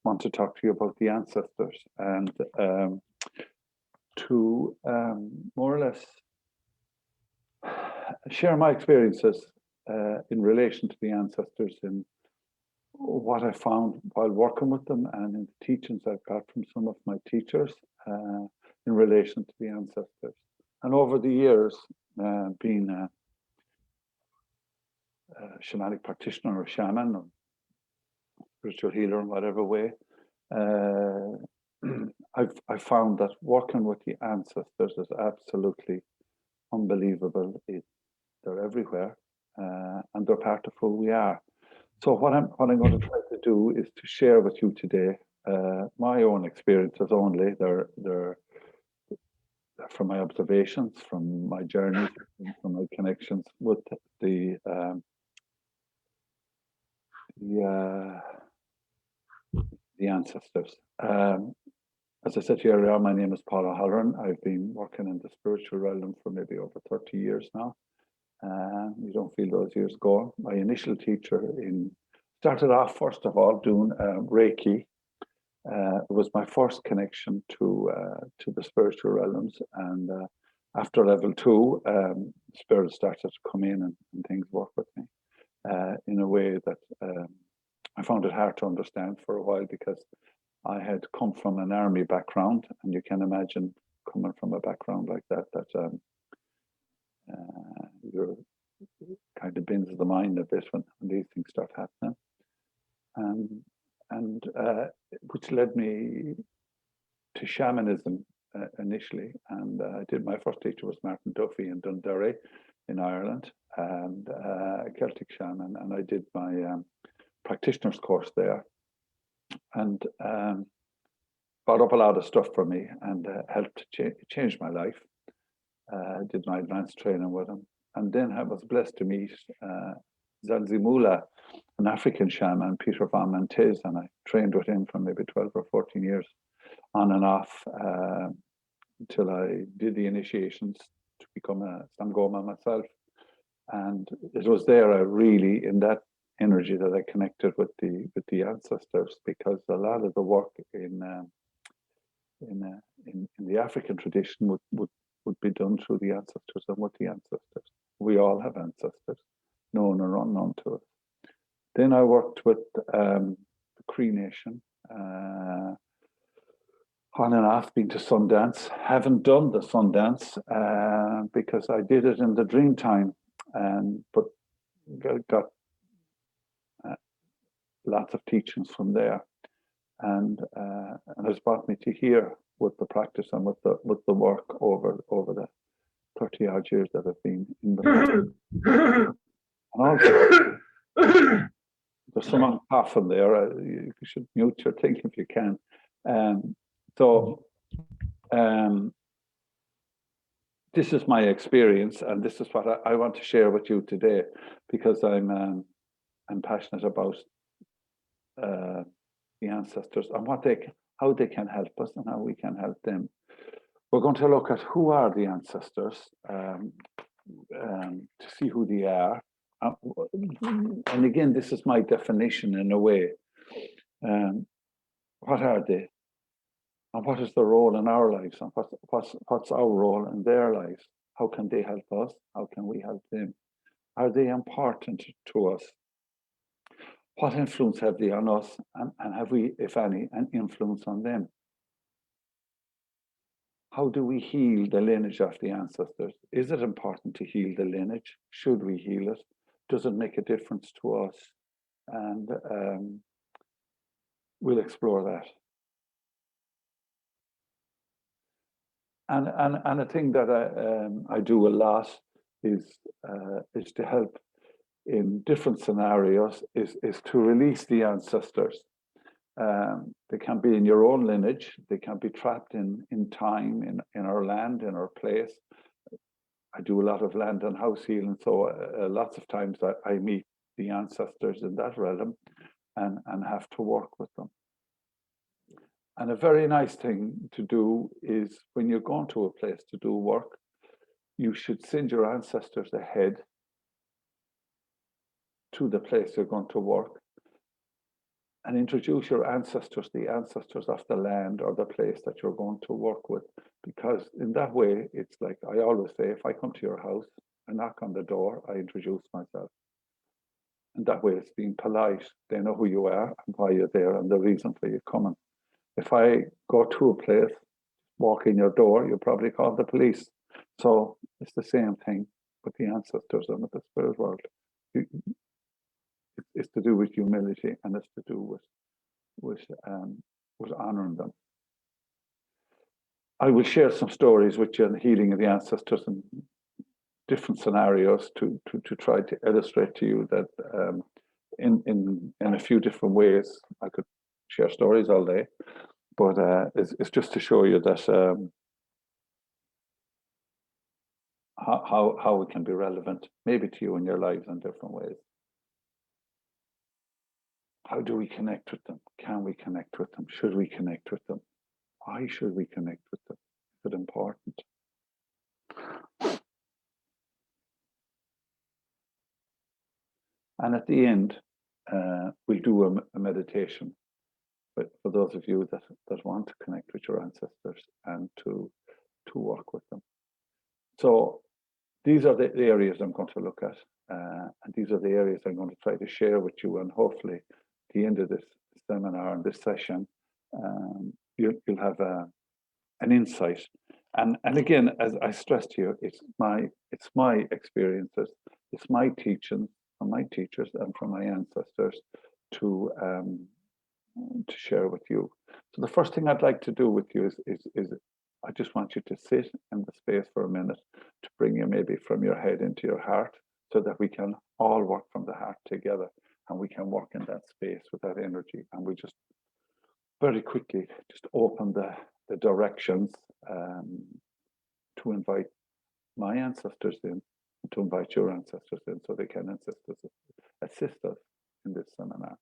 want to talk to you about the ancestors and to more or less share my experiences in relation to the ancestors and what I found while working with them and in the teachings I've got from some of my teachers in relation to the ancestors. And over the years, being a shamanic practitioner or shaman or spiritual healer in whatever way, I've found that working with the ancestors is absolutely unbelievable. They're everywhere, and they're part of who we are. So what I'm going to try to do is to share with you today my own experiences only. They're from my observations, from my journeys, from my connections with the ancestors. As I said to you earlier, my name is Paul O'Halloran. I've been working in the spiritual realm for maybe over 30 years now. You don't feel those years go. My initial teacher started off, first of all, doing Reiki. It was my first connection to the spiritual realms. And after level 2, spirit started to come in and things work with me in a way that I found it hard to understand for a while, because I had come from an army background, and you can imagine coming from a background like that you're kind of bends the mind a bit when these things start happening, and which led me to shamanism initially. And I did, my first teacher was Martin Duffy in Dundurry in Ireland, and a Celtic shaman, and I did my practitioners course there, and brought up a lot of stuff for me and helped change my life. Did my advanced training with him, and then I was blessed to meet Zalzimula, an African shaman, Peter von Mantes, and I trained with him for maybe 12 or 14 years on and off until I did the initiations to become a Sangoma myself. And it was there I really, in that energy, that I connected with the ancestors, because a lot of the work in the African tradition would be done through the ancestors and with the ancestors. We all have ancestors, known or unknown to us. Then I worked with the Cree Nation, on and off, been to Sundance. Haven't done the Sundance because I did it in the dream time, but got lots of teachings from there, and it's brought me to here with the practice and with the work over the 30 odd years that I've been in the and also there's someone coughing there. You should mute your thing if you can. This is my experience, and this is what I want to share with you today, because I'm passionate about the ancestors and how they can help us and how we can help them. We're going to look at who are the ancestors, to see who they are. And again, this is my definition in a way. What are they? And what is their role in our lives? And what's our role in their lives? How can they help us? How can we help them? Are they important to us? What influence have they on us? And have we, if any, an influence on them? How do we heal the lineage of the ancestors? Is it important to heal the lineage? Should we heal it? Does it make a difference to us? And we'll explore that. And a thing that I do a lot is to help in different scenarios is to release the ancestors. They can be in your own lineage. They can be trapped in time, in our land, in our place. I do a lot of land and house healing, so lots of times I meet the ancestors in that realm and have to work with them. And a very nice thing to do is, when you're going to a place to do work, you should send your ancestors ahead to the place you're going to work, and introduce your ancestors, the ancestors of the land or the place that you're going to work with. Because in that way, it's like I always say, if I come to your house, I knock on the door, I introduce myself. And that way it's being polite. They know who you are and why you're there and the reason for you coming. If I go to a place, walk in your door, you'll probably call the police. So it's the same thing with the ancestors and with the spirit world. It's to do with humility, and it's to do with honoring them. I will share some stories with you on the healing of the ancestors and different scenarios to try to illustrate to you that in a few different ways. I could share stories all day, but it's just to show you that how it can be relevant, maybe to you in your lives in different ways. How do we connect with them? Can we connect with them? Should we connect with them? Why should we connect with them? Is it important? And at the end, we'll do a meditation. But for those of you that want to connect with your ancestors and to work with them. So these are the areas I'm going to look at. And these are the areas I'm going to try to share with you. And hopefully, at the end of this seminar and this session, you'll have an insight. And again, as I stressed to you, it's my experiences, it's my teaching from my teachers and from my ancestors to share with you. So the first thing I'd like to do with you is I just want you to sit in the space for a minute to bring you maybe from your head into your heart, so that we can all work from the heart together, and we can work in that space with that energy. And we just very quickly just open the directions to invite my ancestors in, and to invite your ancestors in, so they can assist us in this seminar.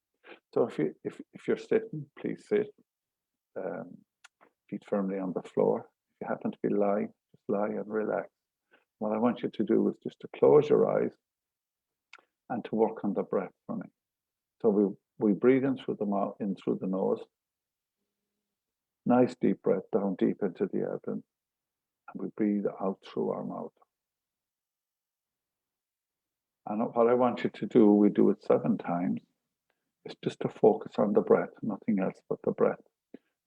So if you're sitting, please sit, feet firmly on the floor. If you happen to be lying, just lie and relax. What I want you to do is just to close your eyes and to work on the breath for me. So we breathe in through the mouth, in through the nose. Nice deep breath down deep into the abdomen, and we breathe out through our mouth. And what I want you to do, we do it 7 times, is just to focus on the breath, nothing else but the breath.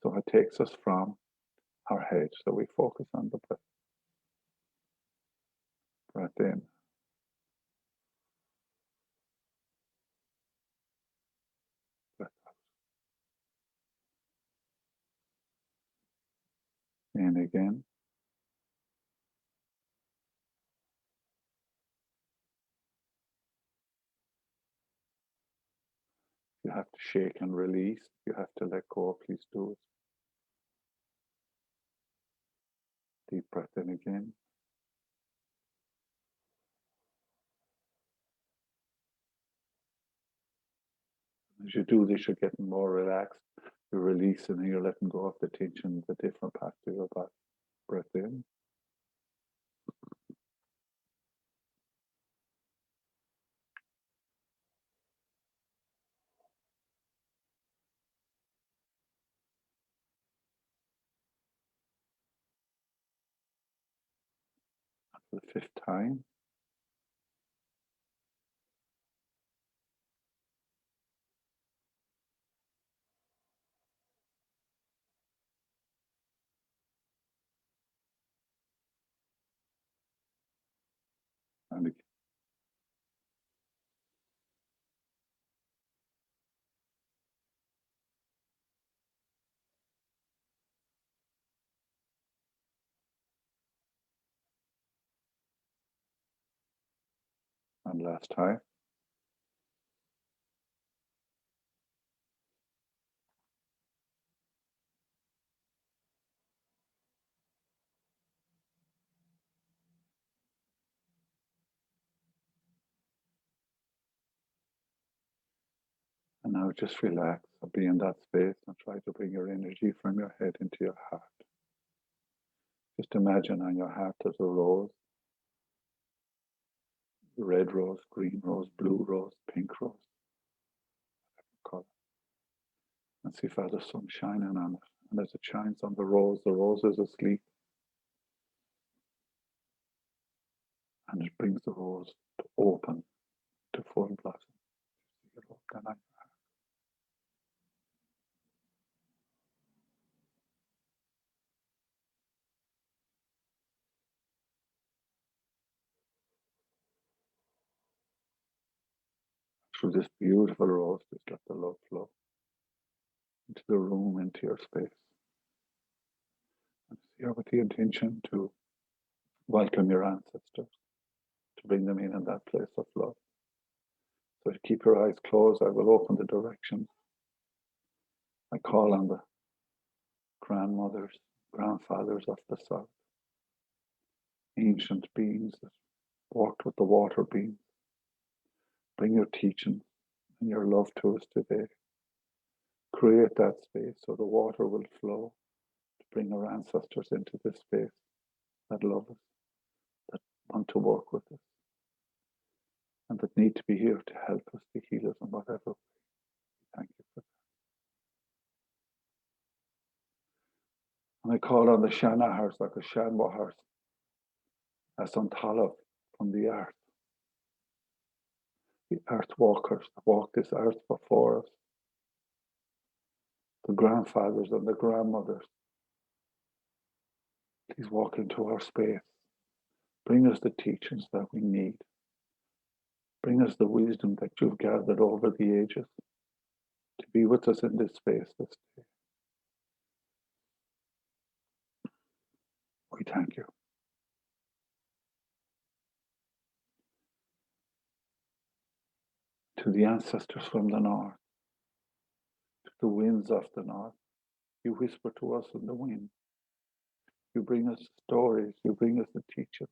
So it takes us from our head, so we focus on the breath. Breath in. Breath out. In again. You have to shake and release. You have to let go. Please do it. Deep breath in again. As you do this, you're getting more relaxed. You're releasing and you're letting go of the tension, the different parts of your body. Breath in. For the 5th time. And again. And last time. And now just relax and be in that space and try to bring your energy from your head into your heart. Just imagine on your heart there's a rose. Red rose, green rose, blue rose, pink rose, color. and see Father Sun shining on it. And as it shines on the rose is asleep. And it brings the rose to open to full blossom. Through this beautiful rose, just let the love flow into the room, into your space. And here with the intention to welcome your ancestors, to bring them in that place of love. So to keep your eyes closed, I will open the directions. I call on the grandmothers, grandfathers of the South, ancient beings that walked with the water beings. Bring your teachings and your love to us today. Create that space so the water will flow to bring our ancestors into this space that love us, that want to work with us, and that need to be here to help us, to heal us in whatever way. Thank you for that. And I call on the Shanahars, like a Shanwahars, as on Talav from the earth walkers that walk this earth before us, the grandfathers and the grandmothers. Please walk into our space. Bring us the teachings that we need. Bring us the wisdom that you've gathered over the ages to be with us in this space this day. We thank you. To the ancestors from the north, to the winds of the north, you whisper to us in the wind. You bring us stories, you bring us the teachings,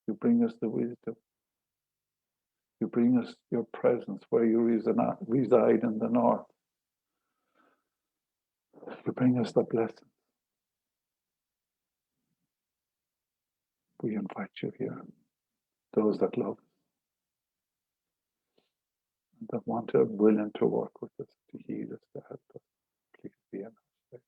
you bring us the wisdom, you bring us your presence where you reside in the north. You bring us the blessings. We invite you here, those that love us, that want to, willing to work with us, to heal us, to help us. Please be in our space.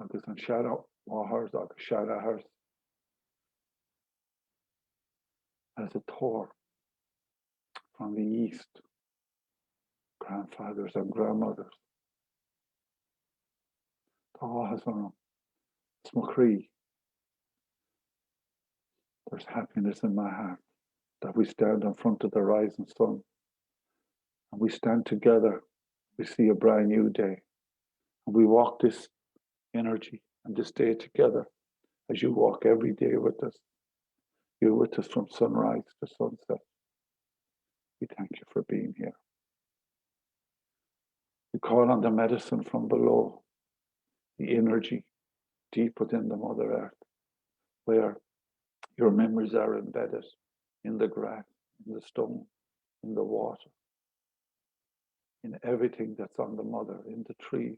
Agus an shadow wahars, agus shadahars, as a Thor from the east, grandfathers and grandmothers. There's happiness in my heart that we stand in front of the rising sun and we stand together. We see a brand new day and we walk this energy and this day together as you walk every day with us. You're with us from sunrise to sunset. We thank you for being here. We call on the medicine from below, the energy deep within the Mother Earth, where your memories are embedded in the grass, in the stone, in the water, in everything that's on the mother, in the trees.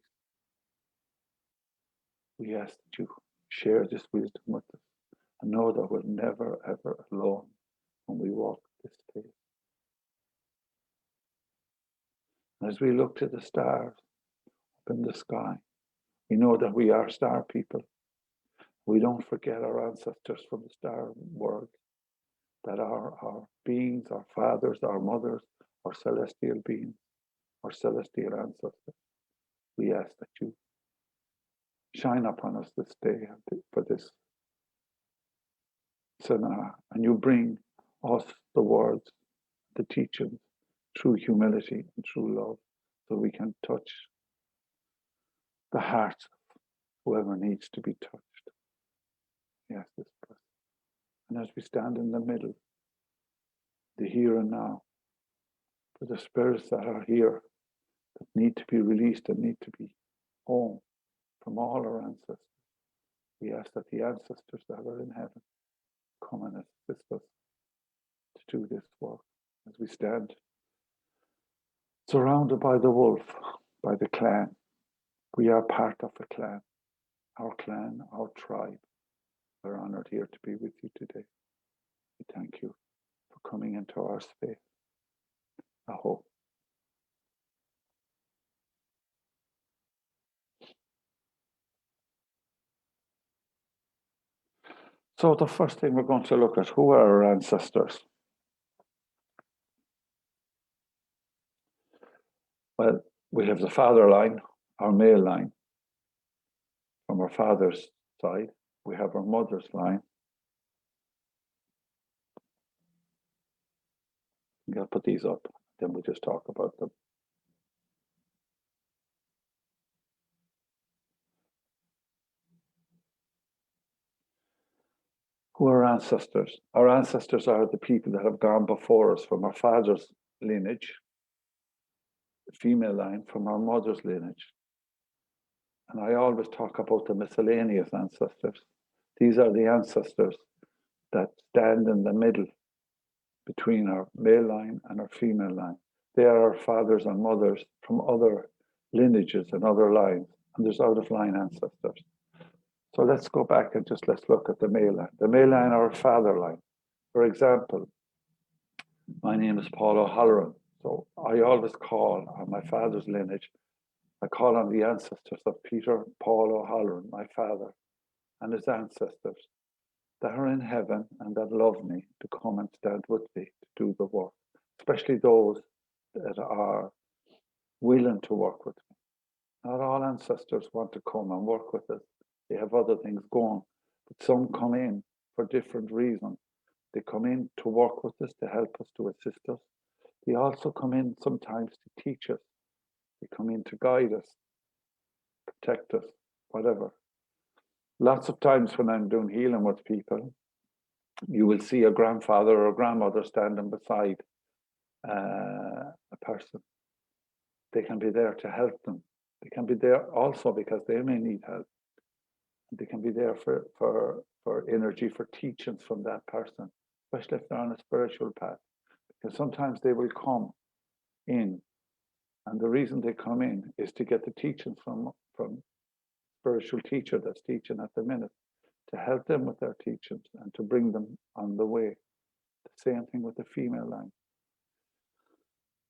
We ask that you share this wisdom with us and know that we're never, ever alone when we walk this space. As we look to the stars up in the sky, we know that we are star people. We don't forget our ancestors from the star world, that our beings, our fathers, our mothers, our celestial beings, our celestial ancestors. We ask that you shine upon us this day for this seminar, and you bring us the words, the teachings, through humility and through love, so we can touch the hearts of whoever needs to be touched. Yes, this person. And as we stand in the middle, the here and now, for the spirits that are here, that need to be released and need to be home from all our ancestors, we ask that the ancestors that are in heaven come and assist us to do this work. As we stand surrounded by the wolf, by the clan, we are part of a clan, our tribe. We're honored here to be with you today. We thank you for coming into our space. I hope. So the first thing we're going to look at, who are our ancestors? Well, we have the father line, our male line, from our father's side. We have our mother's line. I'll put these up, then we'll just talk about them. Who are our ancestors? Our ancestors are the people that have gone before us from our father's lineage, the female line, from our mother's lineage. And I always talk about the miscellaneous ancestors. These are the ancestors that stand in the middle between our male line and our female line. They are our fathers and mothers from other lineages and other lines. And there's out-of-line ancestors. So let's go back and let's look at the male line. The male line or father line. For example, my name is Paul O'Halloran. So I always call on my father's lineage. I call on the ancestors of Peter Paul O'Halloran, my father, and his ancestors that are in heaven and that love me to come and stand with me to do the work, especially those that are willing to work with me. Not all ancestors want to come and work with us. They have other things going, but some come in for different reasons. They come in to work with us, to help us, to assist us. They also come in sometimes to teach us. They come in to guide us, protect us, whatever. Lots of times when I'm doing healing with people, you will see a grandfather or a grandmother standing beside a person. They can be there to help them. They can be there also because they may need help. They can be there for energy, for teachings from that person, especially if they're on a spiritual path. Because sometimes they will come in, and the reason they come in is to get the teachings from spiritual teacher that's teaching at the minute, to help them with their teachings and to bring them on the way. The same thing with the female line.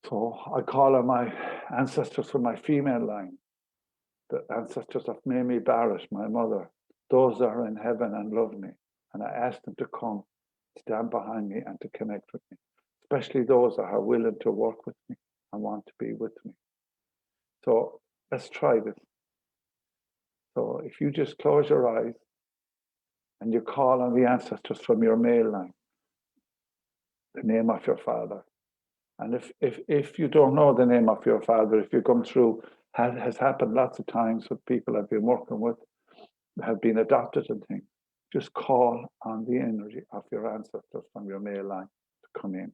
So I call on my ancestors from my female line, the ancestors of Mamie Barrett, my mother. Those that are in heaven and love me. And I ask them to come, stand behind me and to connect with me, especially those that are willing to work with me and want to be with me. So let's try this. So if you just close your eyes and you call on the ancestors from your male line, the name of your father. And if you don't know the name of your father, if you come through, has happened lots of times with people I've been working with, have been adopted and things, just call on the energy of your ancestors from your male line to come in,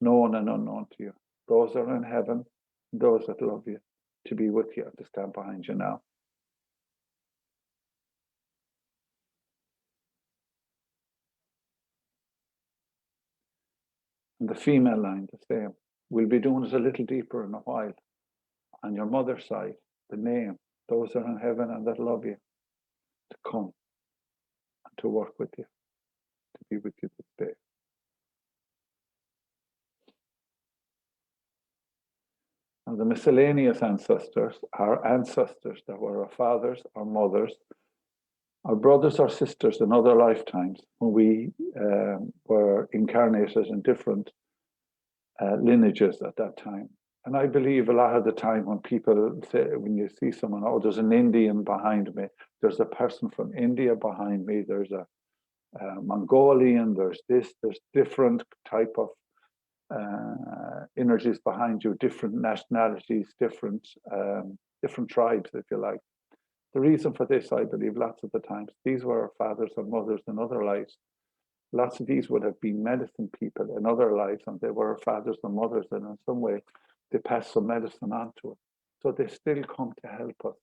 known and unknown to you. Those that are in heaven, those that love you, to be with you, to stand behind you now. And the female line, the same. We'll be doing it a little deeper in a while. On your mother's side, the name, those that are in heaven and that love you, to come and to work with you, to be with you this day. And the miscellaneous ancestors are ancestors that were our fathers, our mothers, our brothers or sisters in other lifetimes when we were incarnated in different lineages at that time. And I believe a lot of the time when people say, when you see someone, oh, there's an Indian behind me, there's a person from India behind me, there's a Mongolian, there's different type of energies behind you, different nationalities, different tribes, if you like. The reason for this, I believe, lots of the times, these were our fathers and mothers in other lives. Lots of these would have been medicine people in other lives, and they were our fathers and mothers, and in some way, they passed some medicine on to us. So they still come to help us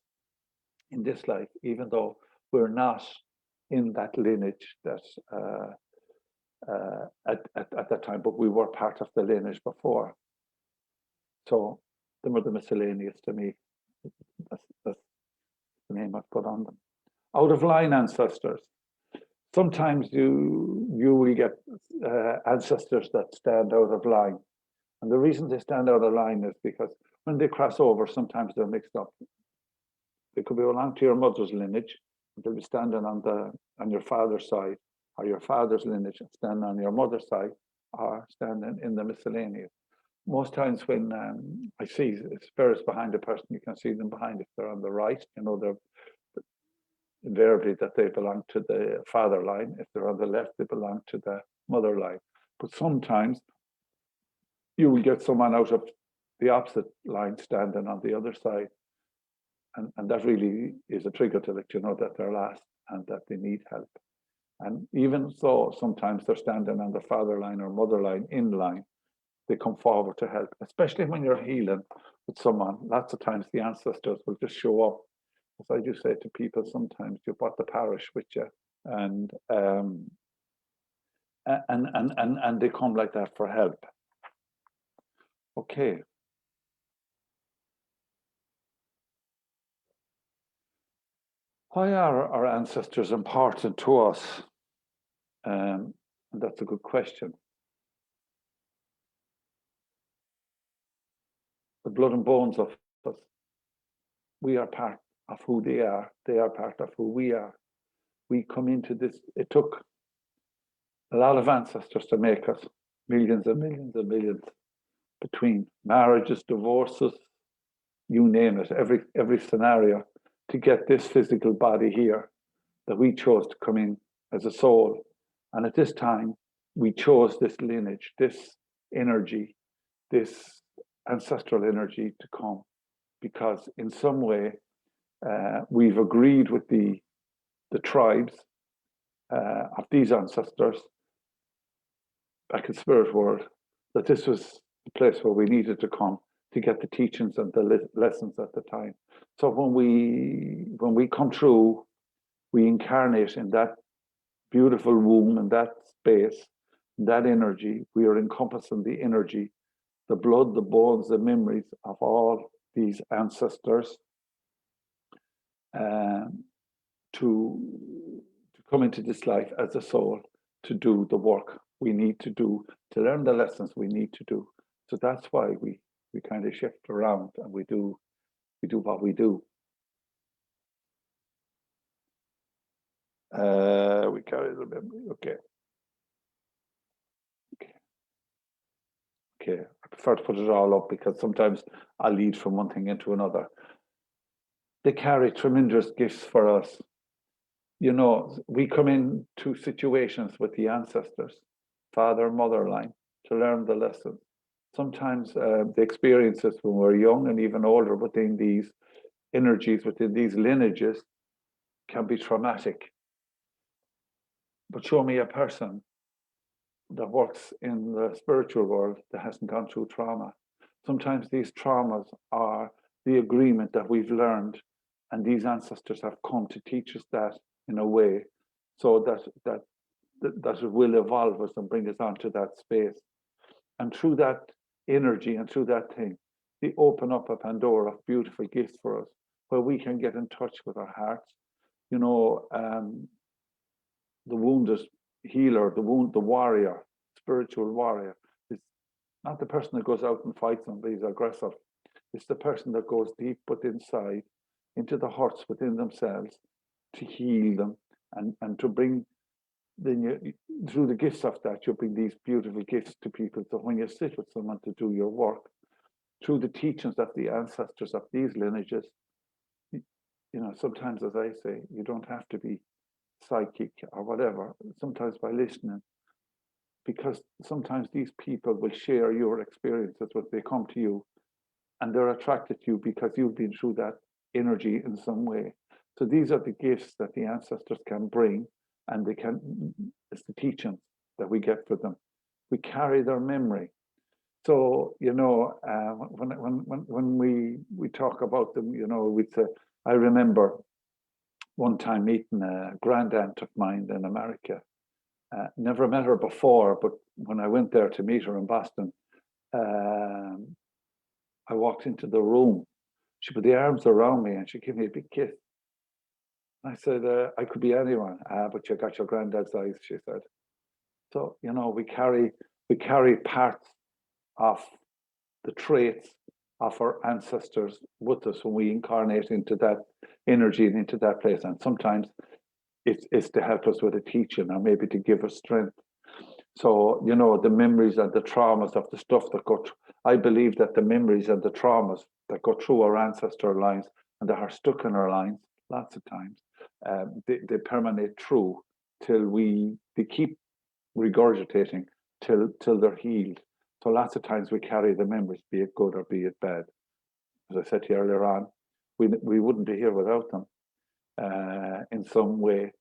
in this life, even though we're not in that lineage that's at that time, but we were part of the lineage before. So them were the miscellaneous to me. That's the name I've put on them. Out of line ancestors. Sometimes you will get ancestors that stand out of line. And the reason they stand out of line is because when they cross over, sometimes they're mixed up. They could belong to your mother's lineage, they'll be standing on your father's side, or your father's lineage and standing on your mother's side, or standing in the miscellaneous. Most times when I see spirits behind a person, you can see them behind if they're on the right, they're invariably that they belong to the father line. If they're on the left, they belong to the mother line. But sometimes you will get someone out of the opposite line standing on the other side. And that really is a trigger to let you know that they're lost and that they need help. And even so, sometimes they're standing on the father line or mother line in line. They come forward to help, especially when you're healing with someone. Lots of times the ancestors will just show up. As I do say to people, sometimes you brought the parish with you, and they come like that for help. Okay. Why are our ancestors important to us? And that's a good question. The blood and bones of us. We are part of who they are. They are part of who we are. We come into this. It took a lot of ancestors to make us, millions and millions and millions, between marriages, divorces, you name it, every scenario, to get this physical body here that we chose to come in as a soul. And at this time, we chose this lineage, this energy, this ancestral energy to come, because in some way we've agreed with the tribes of these ancestors back in spirit world that this was the place where we needed to come to get the teachings and the lessons at the time. So when we come through, we incarnate in that beautiful womb, in that space, that energy. We are encompassing the energy, the blood, the bones, the memories of all these ancestors to come into this life as a soul to do the work we need to do, to learn the lessons we need to do. So that's why we kind of shift around and we do what we do. We carry the memory. Okay. I prefer to put it all up because sometimes I lead from one thing into another. They carry tremendous gifts for us. We come into situations with the ancestors, father, mother line, to learn the lessons. Sometimes the experiences when we're young and even older within these energies, within these lineages, can be traumatic. But show me a person that works in the spiritual world that hasn't gone through trauma. Sometimes these traumas are the agreement that we've learned, and these ancestors have come to teach us that in a way, so that it will evolve us and bring us onto that space. And through that energy and through that thing, they open up a Pandora of beautiful gifts for us, where we can get in touch with our hearts. The wounded healer, the warrior, spiritual warrior, is not the person that goes out and fights somebody who's aggressive. It's the person that goes deep within inside, into the hurts within themselves, to heal them and to bring, through the gifts of that, you bring these beautiful gifts to people. So when you sit with someone to do your work, through the teachings of the ancestors of these lineages, sometimes, as I say, you don't have to be psychic or whatever, sometimes by listening, because sometimes these people will share your experiences when they come to you, and they're attracted to you because you've been through that energy in some way. So these are the gifts that the ancestors can bring, and it's the teachings that we get for them. We carry their memory. So when we talk about them, we'd say, I remember one time meeting a grand aunt of mine in America. Never met her before, but when I went there to meet her in Boston, I walked into the room. She put the arms around me and she gave me a big kiss. I said, I could be anyone, but you got your granddad's eyes, she said. So, you know, we carry parts of the traits of our ancestors with us when we incarnate into that energy and into that place. And sometimes it's to help us with a teaching or maybe to give us strength. So, you know, the memories and the traumas of the stuff that I believe that the memories and the traumas that go through our ancestral lines and that are stuck in our lines lots of times, they permeate through till they keep regurgitating till they're healed. So lots of times we carry the memories, be it good or be it bad. As I said to you earlier on, we wouldn't be here without them in some way.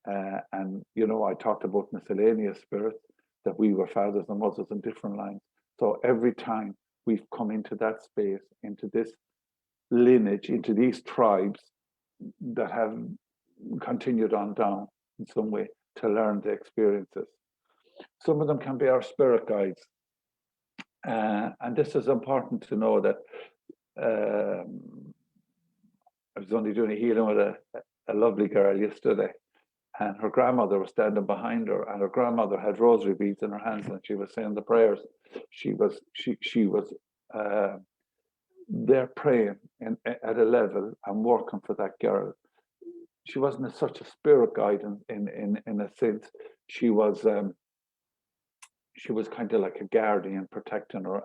And, you know, I talked about miscellaneous spirits, that we were fathers and mothers in different lines. So every time we've come into that space, into this lineage, into these tribes that have continued on down in some way to learn the experiences. Some of them can be our spirit guides. And this is important to know that I was only doing a healing with a lovely girl yesterday, and her grandmother was standing behind her, and her grandmother had rosary beads in her hands, and she was saying the prayers. She was there praying at a level and working for that girl. She wasn't such a spirit guide in a sense. She was kind of like a guardian, protecting her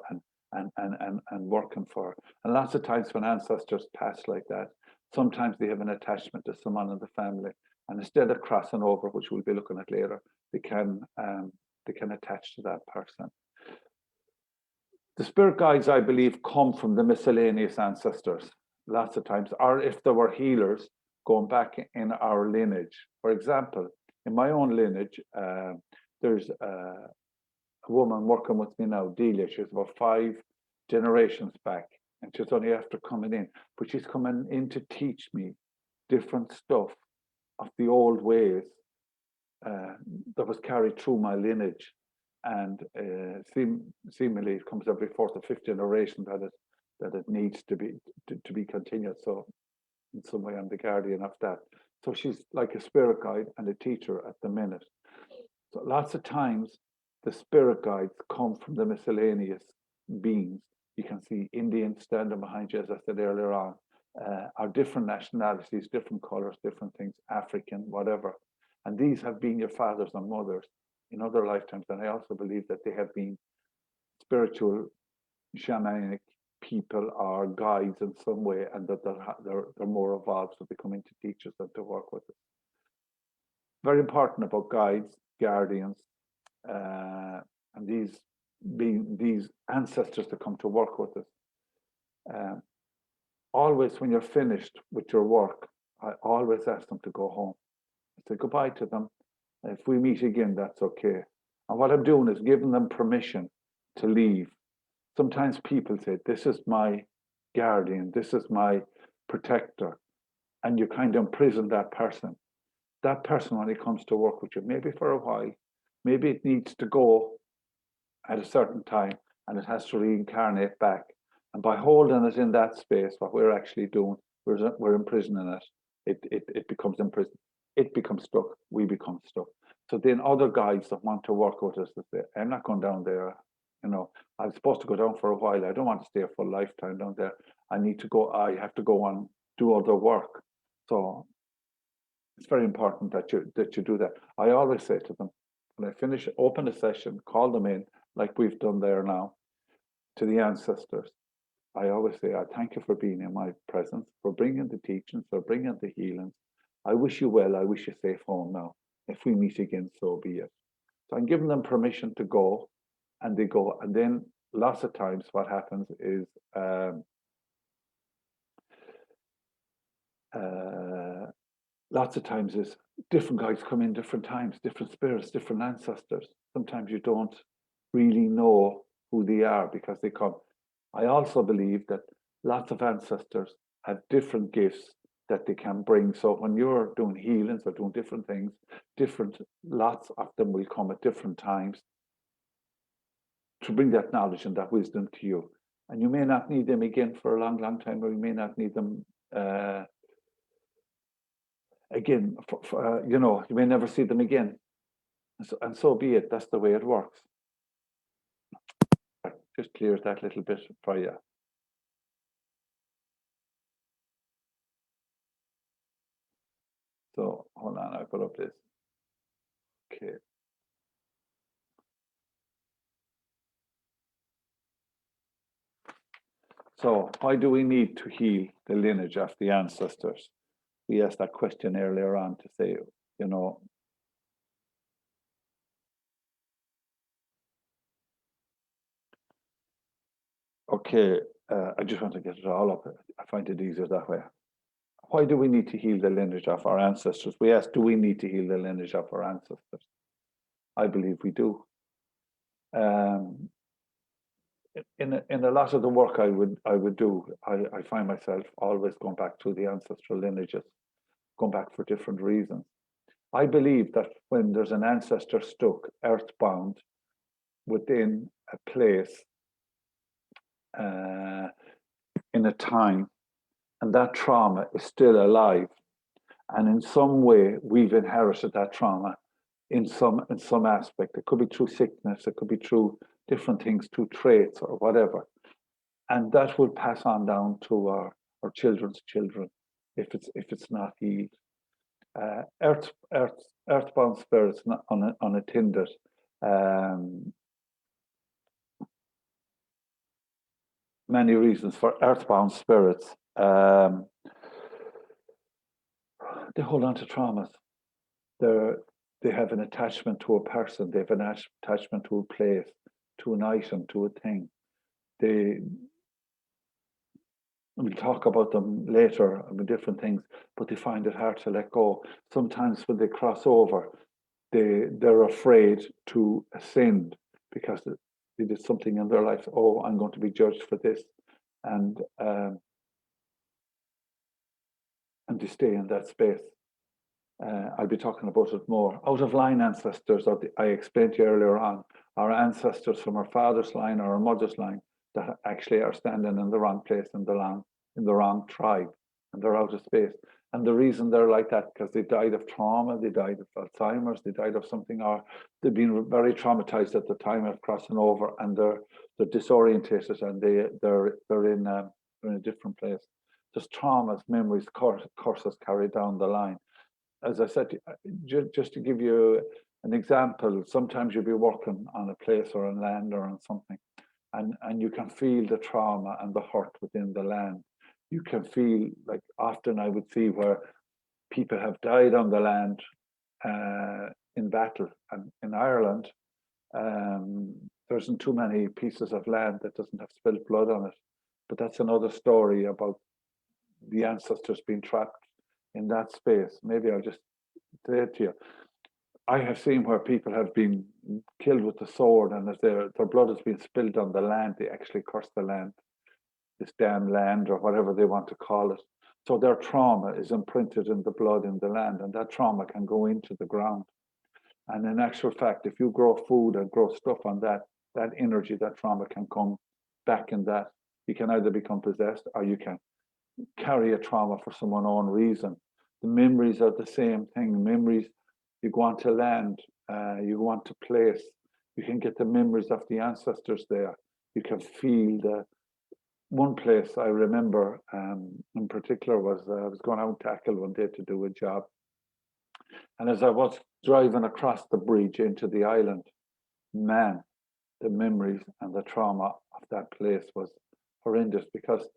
and working for her. And lots of times when ancestors pass like that, sometimes they have an attachment to someone in the family, and instead of crossing over, which we'll be looking at later, they can attach to that person. The spirit guides, I believe, come from the miscellaneous ancestors lots of times, or if there were healers going back in our lineage. For example, in my own lineage, there's a woman working with me now, Delia. She's about 5 generations back, and she's only after coming in, but she's coming in to teach me different stuff of the old ways that was carried through my lineage. And seemingly it comes every 4th or 5th generation that it needs to be continued. So in some way I'm the guardian of that. So she's like a spirit guide and a teacher at the minute. So lots of times the spirit guides come from the miscellaneous beings. You can see Indians standing behind you, as I said earlier on, are different nationalities, different colors, different things, African, whatever. And these have been your fathers and mothers in other lifetimes. And I also believe that they have been spiritual, shamanic people or guides in some way, and that they're more evolved, so they come in to teach us and to work with us. Very important about guides, guardians, and these being these ancestors that come to work with us. Always when you're finished with your work, I always ask them to go home. I say goodbye to them. If we meet again, that's okay. And what I'm doing is giving them permission to leave. Sometimes people say, this is my guardian, this is my protector. And you kind of imprison that person. That person, when he comes to work with you, maybe for a while, maybe it needs to go at a certain time and it has to reincarnate back. And by holding it in that space, what we're actually doing, we're imprisoning it. It becomes imprisoned. It becomes stuck. We become stuck. So then other guides that want to work with us, that say, I'm not going down there. You know, I'm supposed to go down for a while. I don't want to stay a full lifetime down there. I have to go on, do other work. So it's very important that you do that. I always say to them, when I finish, open a session, call them in, like we've done there now, to the ancestors. I always say, I thank you for being in my presence, for bringing the teachings, for bringing the healings. I wish you well. I wish you safe home now. If we meet again, so be it. So I'm giving them permission to go, and they go. And then lots of times what happens is lots of times is different guides come in different times, different spirits, different ancestors. Sometimes you don't really know who they are because they come. I also believe that lots of ancestors have different gifts that they can bring. So when you're doing healings or doing different things, lots of them will come at different times to bring that knowledge and that wisdom to you. And you may not need them again for a long, long time, or you may not need them again, you know, you may never see them again. And so be it. That's the way it works. Just clears that little bit for you. So hold on, I'll put up this. Okay. So why do we need to heal the lineage of the ancestors? We asked that question earlier on to say, you know, okay, I just want to get it all up. I find it easier that way. Why do we need to heal the lineage of our ancestors? We asked, do we need to heal the lineage of our ancestors? I believe we do. In a lot of the work I would do, I find myself always going back to the ancestral lineages, going back for different reasons. I believe that when there's an ancestor stuck earthbound within a place in a time, and that trauma is still alive, and in some way we've inherited that trauma in some aspect. It could be through sickness, it could be through different things, through traits or whatever, and that will pass on down to our children's children if it's not healed. Earthbound spirits unattended. Many reasons for earthbound spirits. They hold on to traumas. They have an attachment to a person. They have an attachment to a place, to an item, to a thing. We'll talk about them later with different things, but they find it hard to let go. Sometimes when they cross over, they're afraid to ascend because they did something in their life. Oh, I'm going to be judged for this, and they stay in that space. I'll be talking about it more. Out of line ancestors, I explained to you earlier on, our ancestors from our father's line or our mother's line that actually are standing in the wrong place in the wrong tribe, and they're out of space. And the reason they're like that, because they died of trauma, they died of Alzheimer's, they died of something, or they've been very traumatized at the time of crossing over, and they're disorientated, and they're in a different place. Just traumas, memories, curses carried down the line. As I said, just to give you an example, sometimes you'll be working on a place or on land or on something, and you can feel the trauma and the hurt within the land. You can feel, like often I would see where people have died on the land in battle. And in Ireland, there isn't too many pieces of land that doesn't have spilled blood on it. But that's another story about the ancestors being trapped in that space. Maybe I'll just say it to you. I have seen where people have been killed with the sword, and as their blood has been spilled on the land, they actually curse the land, this damn land, or whatever they want to call it. So their trauma is imprinted in the blood in the land, and that trauma can go into the ground. And in actual fact, if you grow food and grow stuff on that energy, that trauma can come back in that. You can either become possessed, or you can carry a trauma for some unknown reason. The memories are the same thing. Memories, you go on to land, you go on to place, you can get the memories of the ancestors there. You can feel the one place I remember in particular was I was going out tackle one day to do a job. And as I was driving across the bridge into the island, man, the memories and the trauma of that place was horrendous, because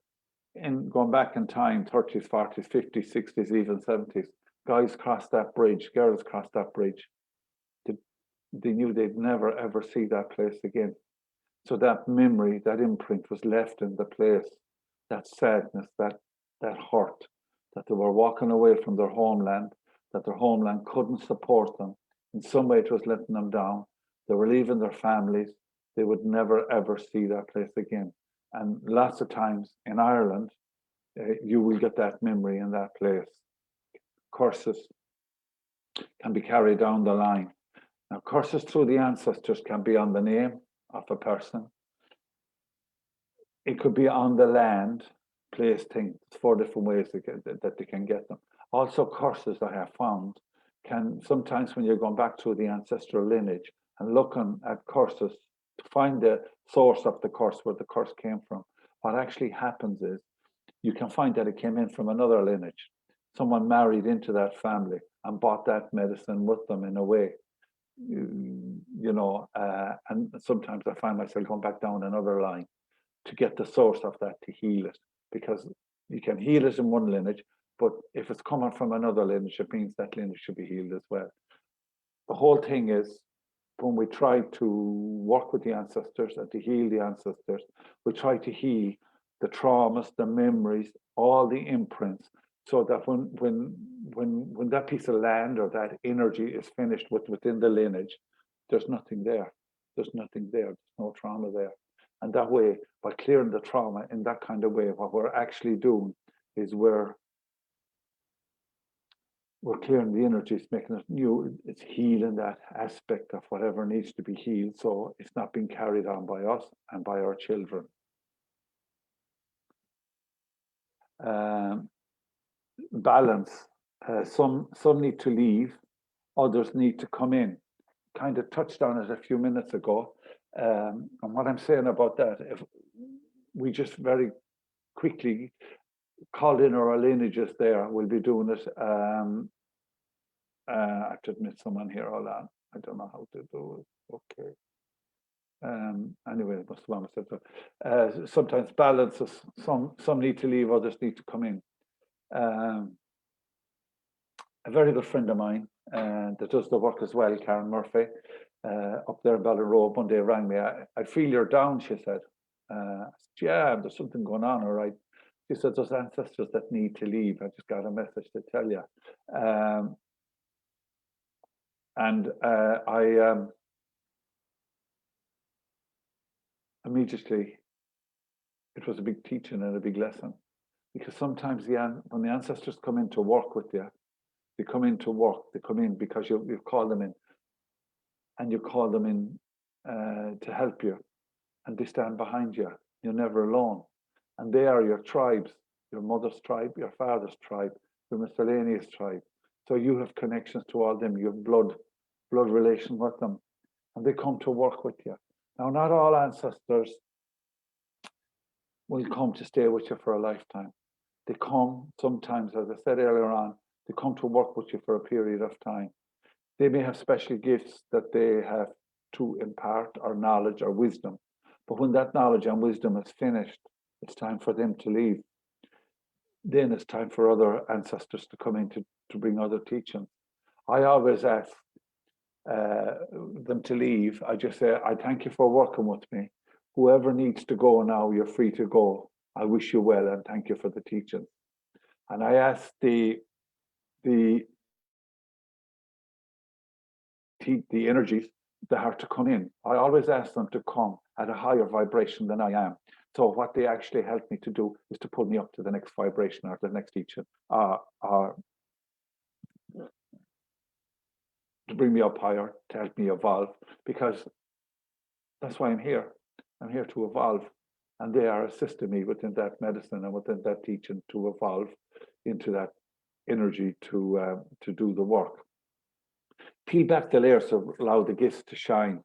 in going back in time, 30s, 40s, 50s, 60s, even 70s, guys crossed that bridge, girls crossed that bridge. They knew they'd never ever see that place again. So that memory, that imprint was left in the place, that sadness, that hurt, that they were walking away from their homeland, that their homeland couldn't support them. In some way, it was letting them down. They were leaving their families. They would never ever see that place again. And lots of times in Ireland, you will get that memory in that place. Curses can be carried down the line. Now, curses through the ancestors can be on the name of a person. It could be on the land, place, thing. There's 4 different ways that they can get them. Also, curses I have found can sometimes, when you're going back through the ancestral lineage and looking at curses to find the source of the curse, where the curse came from, what actually happens is you can find that it came in from another lineage. Someone married into that family and bought that medicine with them in a way. And sometimes I find myself going back down another line to get the source of that to heal it, because you can heal it in one lineage, but if it's coming from another lineage, it means that lineage should be healed as well. The whole thing is, when we try to work with the ancestors and to heal the ancestors, we try to heal the traumas, the memories, all the imprints, so that when that piece of land or that energy is finished within the lineage, there's nothing there. There's nothing there. There's no trauma there. And that way, by clearing the trauma in that kind of way, what we're actually doing is we're clearing the energies, making it new. It's healing that aspect of whatever needs to be healed, so it's not being carried on by us and by our children. Balance. Some need to leave, others need to come in. Kind of touched on it a few minutes ago. And what I'm saying about that, if we just very quickly call in our lineages there, we'll be doing it. I have to admit someone here, hold on. I don't know how to do it. Okay. Anyway, it must have been myself. Sometimes balances, some need to leave, others need to come in. A very good friend of mine that does the work as well, Karen Murphy, up there in Ballinrobe, one day rang me. I feel you're down, she said. I said, yeah, there's something going on, all right. She said, there's ancestors that need to leave. I just got a message to tell you. I immediately, it was a big teaching and a big lesson, because sometimes when the ancestors come in to work with you, they come in to work, they come in because you've called them in, and you call them in to help you, and they stand behind you. You're never alone. And they are your tribes, your mother's tribe, your father's tribe, your miscellaneous tribe. So you have connections to all them, you have blood relation with them, and they come to work with you. Now, not all ancestors will come to stay with you for a lifetime. They come sometimes, as I said earlier on, they come to work with you for a period of time. They may have special gifts that they have to impart, or knowledge or wisdom. But when that knowledge and wisdom is finished, it's time for them to leave. Then it's time for other ancestors to come in to bring other teachings. I always ask them to leave. I just say, I thank you for working with me. Whoever needs to go now, you're free to go. I wish you well and thank you for the teaching. And I ask the energies that are to come in. I always ask them to come at a higher vibration than I am. So what they actually help me to do is to pull me up to the next vibration or the next teaching, or to bring me up higher, to help me evolve, because that's why I'm here. I'm here to evolve, and they are assisting me within that medicine and within that teaching to evolve into that energy to do the work. Peel back the layers to allow the gifts to shine.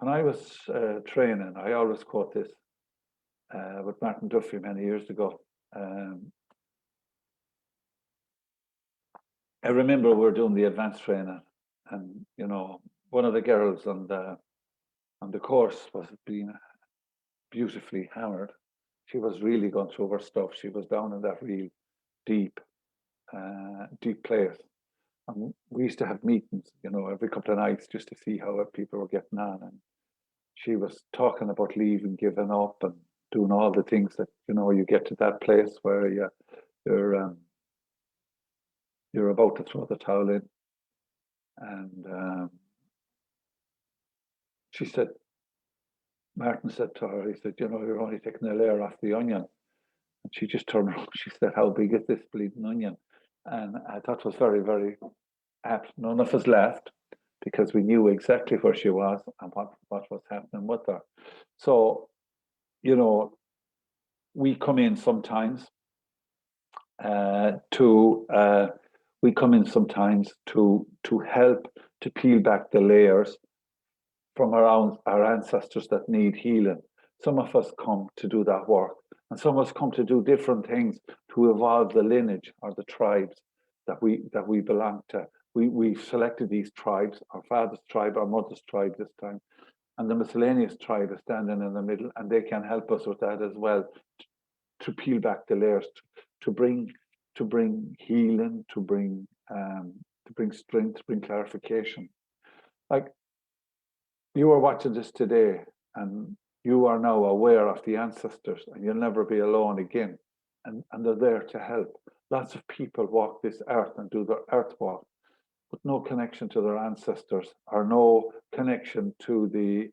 When I was training, I always quote this with Martin Duffy many years ago. I remember we were doing the advanced training, and one of the girls on the course was being beautifully hammered. She was really going through her stuff. She was down in that real deep place. And we used to have meetings, every couple of nights just to see how people were getting on. And she was talking about leaving, giving up, and doing all the things that, you get to that place where you're about to throw the towel in. And she said, Martin said to her, he said, you're only taking a layer off the onion. And she just turned around, she said, how big is this bleeding onion? And I thought it was very, very apt. None of us laughed, because we knew exactly where she was and what was happening with her. So, we come in sometimes we come in sometimes to help to peel back the layers from our ancestors that need healing. Some of us come to do that work, and some of us come to do different things to evolve the lineage or the tribes that we belong to. We've selected these tribes, our father's tribe, our mother's tribe this time, and the miscellaneous tribe is standing in the middle, and they can help us with that as well, to peel back the layers, to bring healing, to bring strength, to bring clarification. Like, you are watching this today, and you are now aware of the ancestors, and you'll never be alone again. And they're there to help. Lots of people walk this earth and do their earth walk, but no connection to their ancestors, or no connection to the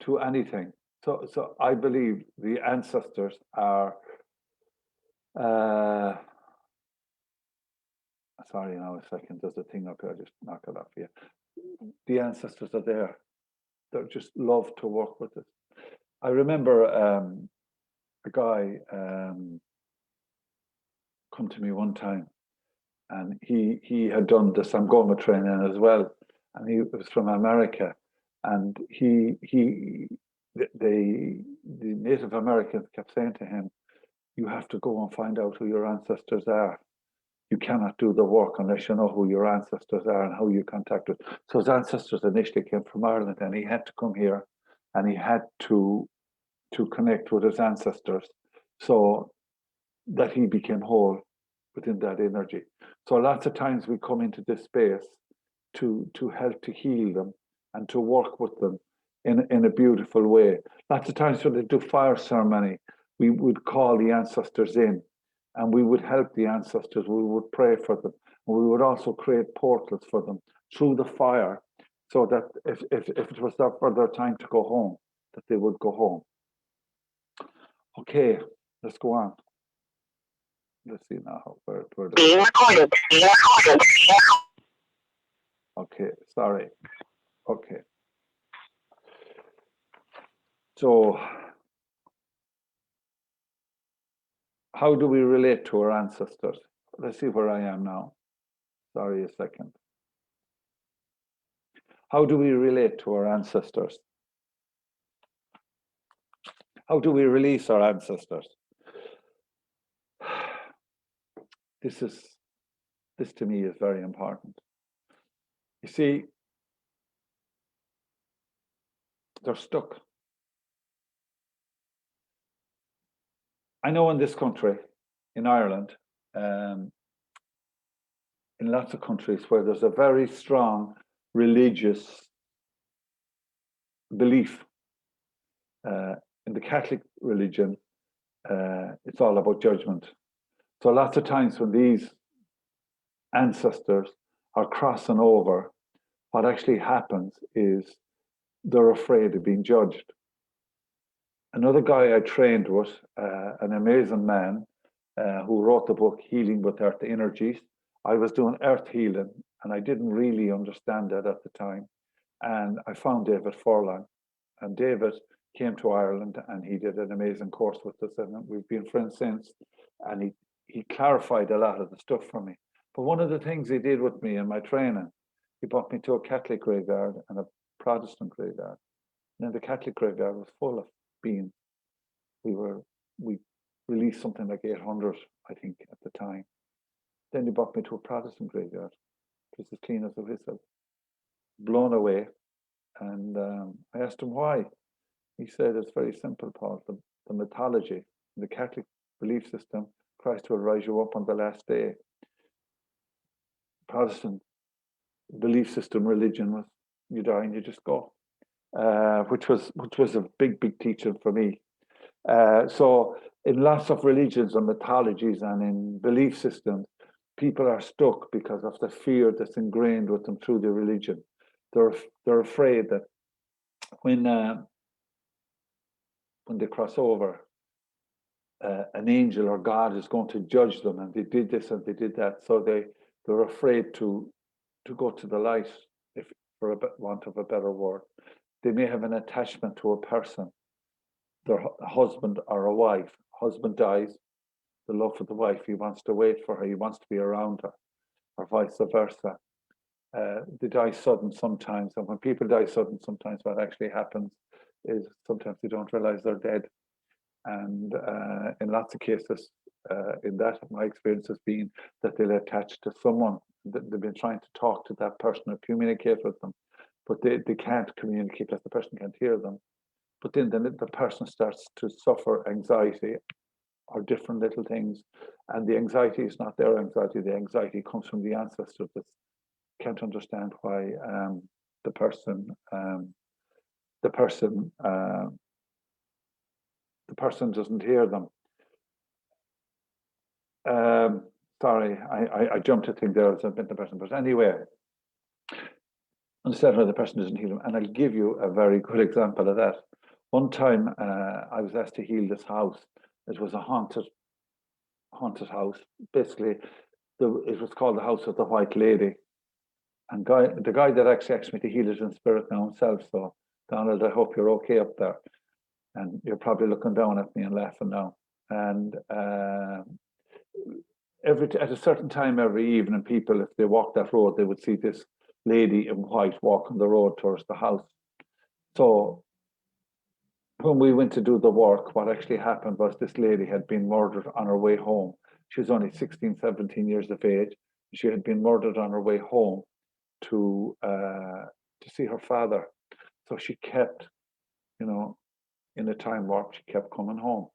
to anything. So I believe the ancestors are. Sorry, now a second. There's a thing up here. I'll just knock it off here. The ancestors are there. They just love to work with us. I remember a guy come to me one time, and he had done the Sangoma training as well, and he was from America, and the Native Americans kept saying to him, "You have to go and find out who your ancestors are. You cannot do the work unless you know who your ancestors are and how you contact it." So his ancestors initially came from Ireland, and he had to come here, and he had to connect with his ancestors so that he became whole within that energy. So lots of times we come into this space to help to heal them and to work with them in a beautiful way. Lots of times when they do fire ceremony, we would call the ancestors in, and we would help the ancestors. We would pray for them. And we would also create portals for them through the fire, so that if it was for their time to go home, that they would go home. Okay, let's go on. Let's see now where being recorded. Okay, sorry. Okay. So, how do we relate to our ancestors? Let's see where I am now. Sorry, a second. How do we relate to our ancestors? How do we release our ancestors? This to me is very important. You see, they're stuck. I know in this country, in Ireland, in lots of countries where there's a very strong religious belief. In the Catholic religion, it's all about judgment. So lots of times when these ancestors are crossing over, what actually happens is they're afraid of being judged. Another guy I trained with, an amazing man who wrote the book Healing with Earth Energies. I was doing earth healing, and I didn't really understand that at the time. And I found David Furlong, and David came to Ireland, and he did an amazing course with us, and we've been friends since. And he clarified a lot of the stuff for me. But one of the things he did with me in my training, he brought me to a Catholic graveyard and a Protestant graveyard. And then the Catholic graveyard was full of beings. We released something like 800, I think, at the time. Then he brought me to a Protestant graveyard. It was as clean as a whistle. Blown away. And I asked him why. He said, it's very simple, Paul. The mythology, the Catholic belief system, Christ will rise you up on the last day. Protestant belief system, religion was you die and you just go, which was a big teaching for me. So in lots of religions and mythologies and in belief systems, people are stuck because of the fear that's ingrained with them through the religion. They're afraid that when they cross over, an angel or God is going to judge them, and they did this and they did that. So they're afraid to go to the light. for want of a better word. They may have an attachment to a person, their husband or a wife. Husband dies, the love for the wife, he wants to wait for her, he wants to be around her, or vice versa. They die sudden sometimes, and when people die sudden, sometimes what actually happens is sometimes they don't realize they're dead. And in lots of cases, in that, my experience has been that they'll attach to someone. They've been trying to talk to that person or communicate with them, but they can't communicate because the person can't hear them. But then the person starts to suffer anxiety or different little things. And the anxiety is not their anxiety. The anxiety comes from the ancestors that can't understand why the person doesn't hear them. Sorry, I jumped a thing there as I've been the person, but anyway, instead of the person doesn't heal them. And I'll give you a very good example of that. One time I was asked to heal this house. It was a haunted house. Basically, it was called the House of the White Lady. And the guy that actually asked me to heal it in spirit now himself. So Donald, I hope you're okay up there. And you're probably looking down at me and laughing now. And at a certain time every evening, people, if they walked that road, they would see this lady in white walking the road towards the house. So when we went to do the work, what actually happened was this lady had been murdered on her way home. She was only 16, 17 years of age. She had been murdered on her way home to see her father. So she kept, in a time warp, she kept coming home.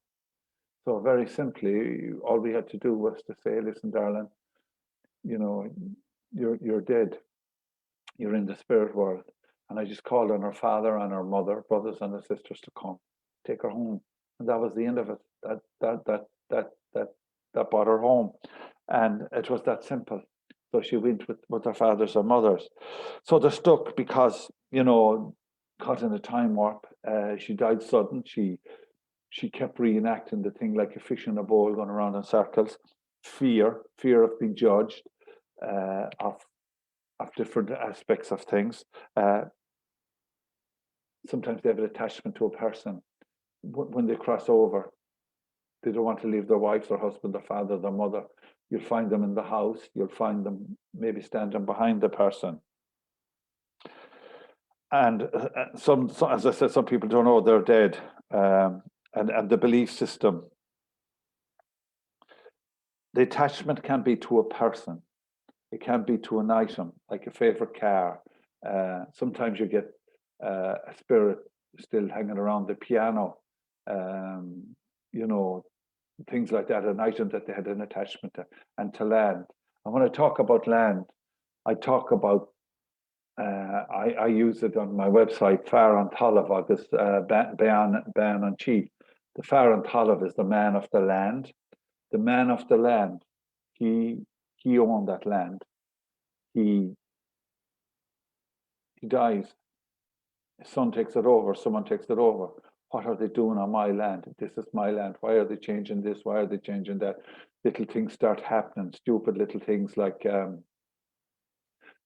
So very simply, all we had to do was to say, listen, darling, you're dead. You're in the spirit world. And I just called on her father and her mother, brothers and her sisters to come, take her home. And that was the end of it. That brought her home. And it was that simple. So she went with her fathers and mothers. So they're stuck because, caught in a time warp. She died sudden. She kept reenacting the thing like a fish in a bowl going around in circles. Fear of being judged, of different aspects of things. Sometimes they have an attachment to a person. When they cross over, they don't want to leave their wife, their husband, their father, their mother. You'll find them in the house. You'll find them maybe standing behind the person. And some, as I said, some people don't know they're dead. And the belief system. The attachment can be to a person. It can be to an item, like a favorite car. Sometimes you get a spirit still hanging around the piano, things like that, an item that they had an attachment to, and to land. And when I talk about land, I talk about, I use it on my website, Fear an Talamh agus Bean an Chi. The Fear an Talamh is the man of the land. The man of the land, he owned that land. He dies. His son takes it over, someone takes it over. What are they doing on my land? This is my land. Why are they changing this? Why are they changing that? Little things start happening, stupid little things like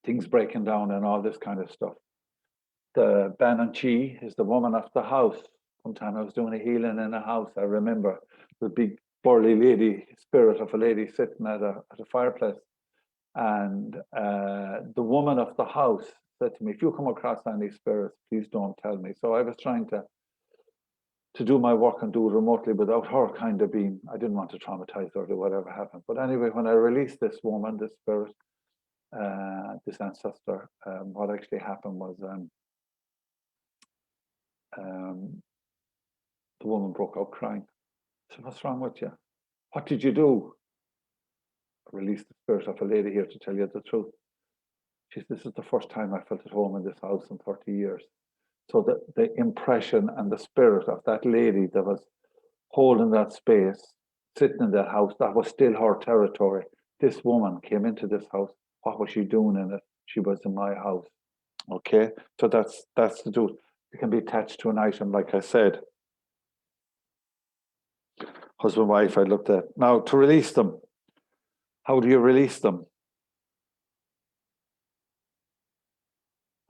things breaking down and all this kind of stuff. The Bananchi is the woman of the house. Sometime I was doing a healing in a house. I remember the big burly lady, spirit of a lady sitting at a fireplace. And the woman of the house said to me, if you come across any spirits, please don't tell me. So I was trying to do my work and do it remotely without her kind of being, I didn't want to traumatize her or whatever happened. But anyway, when I released this woman, this spirit, this ancestor, what actually happened was the woman broke out crying. I said, what's wrong with you? What did you do? I released the spirit of a lady here to tell you the truth. She said, this is the first time I felt at home in this house in 30 years. So the impression and the spirit of that lady that was holding that space, sitting in that house, that was still her territory. This woman came into this house. What was she doing in it? She was in my house. Okay, so that's the truth. It can be attached to an item, like I said. Husband, wife, I looked at. Now, to release them, how do you release them?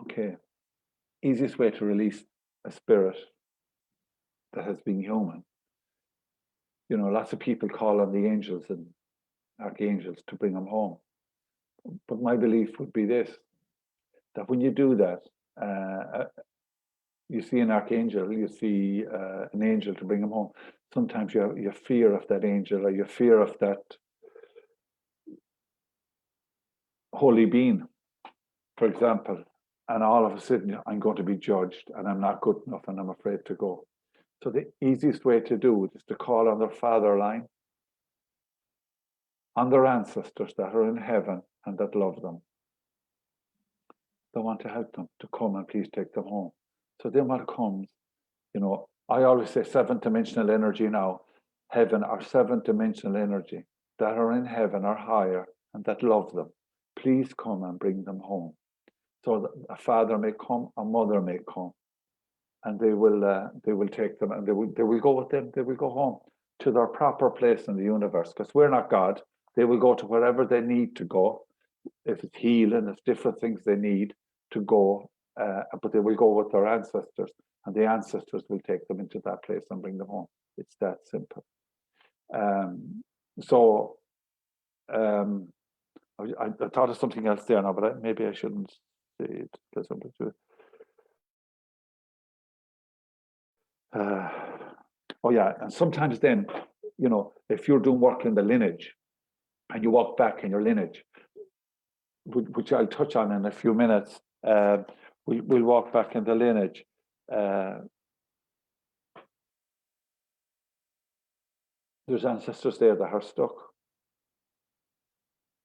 Okay. Okay. Easiest way to release a spirit that has been human. You know, lots of people call on the angels and archangels to bring them home. But my belief would be this, that when you do that, you see an archangel, you see an angel to bring them home. Sometimes you fear of that angel, or you fear of that holy being, for example, and all of a sudden I'm going to be judged and I'm not good enough and I'm afraid to go. So the easiest way to do it is to call on their father line, on their ancestors that are in heaven and that love them. They want to help them to come and please take them home. So then what comes, you know, I always say seventh dimensional energy now, heaven, our seventh dimensional energy that are in heaven or higher and that love them. Please come and bring them home. So that a father may come, a mother may come, and they will take them and they will go with them. They will go home to their proper place in the universe, because we're not God. They will go to wherever they need to go. If it's healing, if different things they need to go, but they will go with their ancestors, and the ancestors will take them into that place and bring them home. It's that simple. I thought of something else there now, but maybe I shouldn't say it. There's something to it. Oh yeah, and sometimes then, you know, if you're doing work in the lineage and you walk back in your lineage, which I'll touch on in a few minutes, we'll walk back in the lineage. There's ancestors there that are stuck.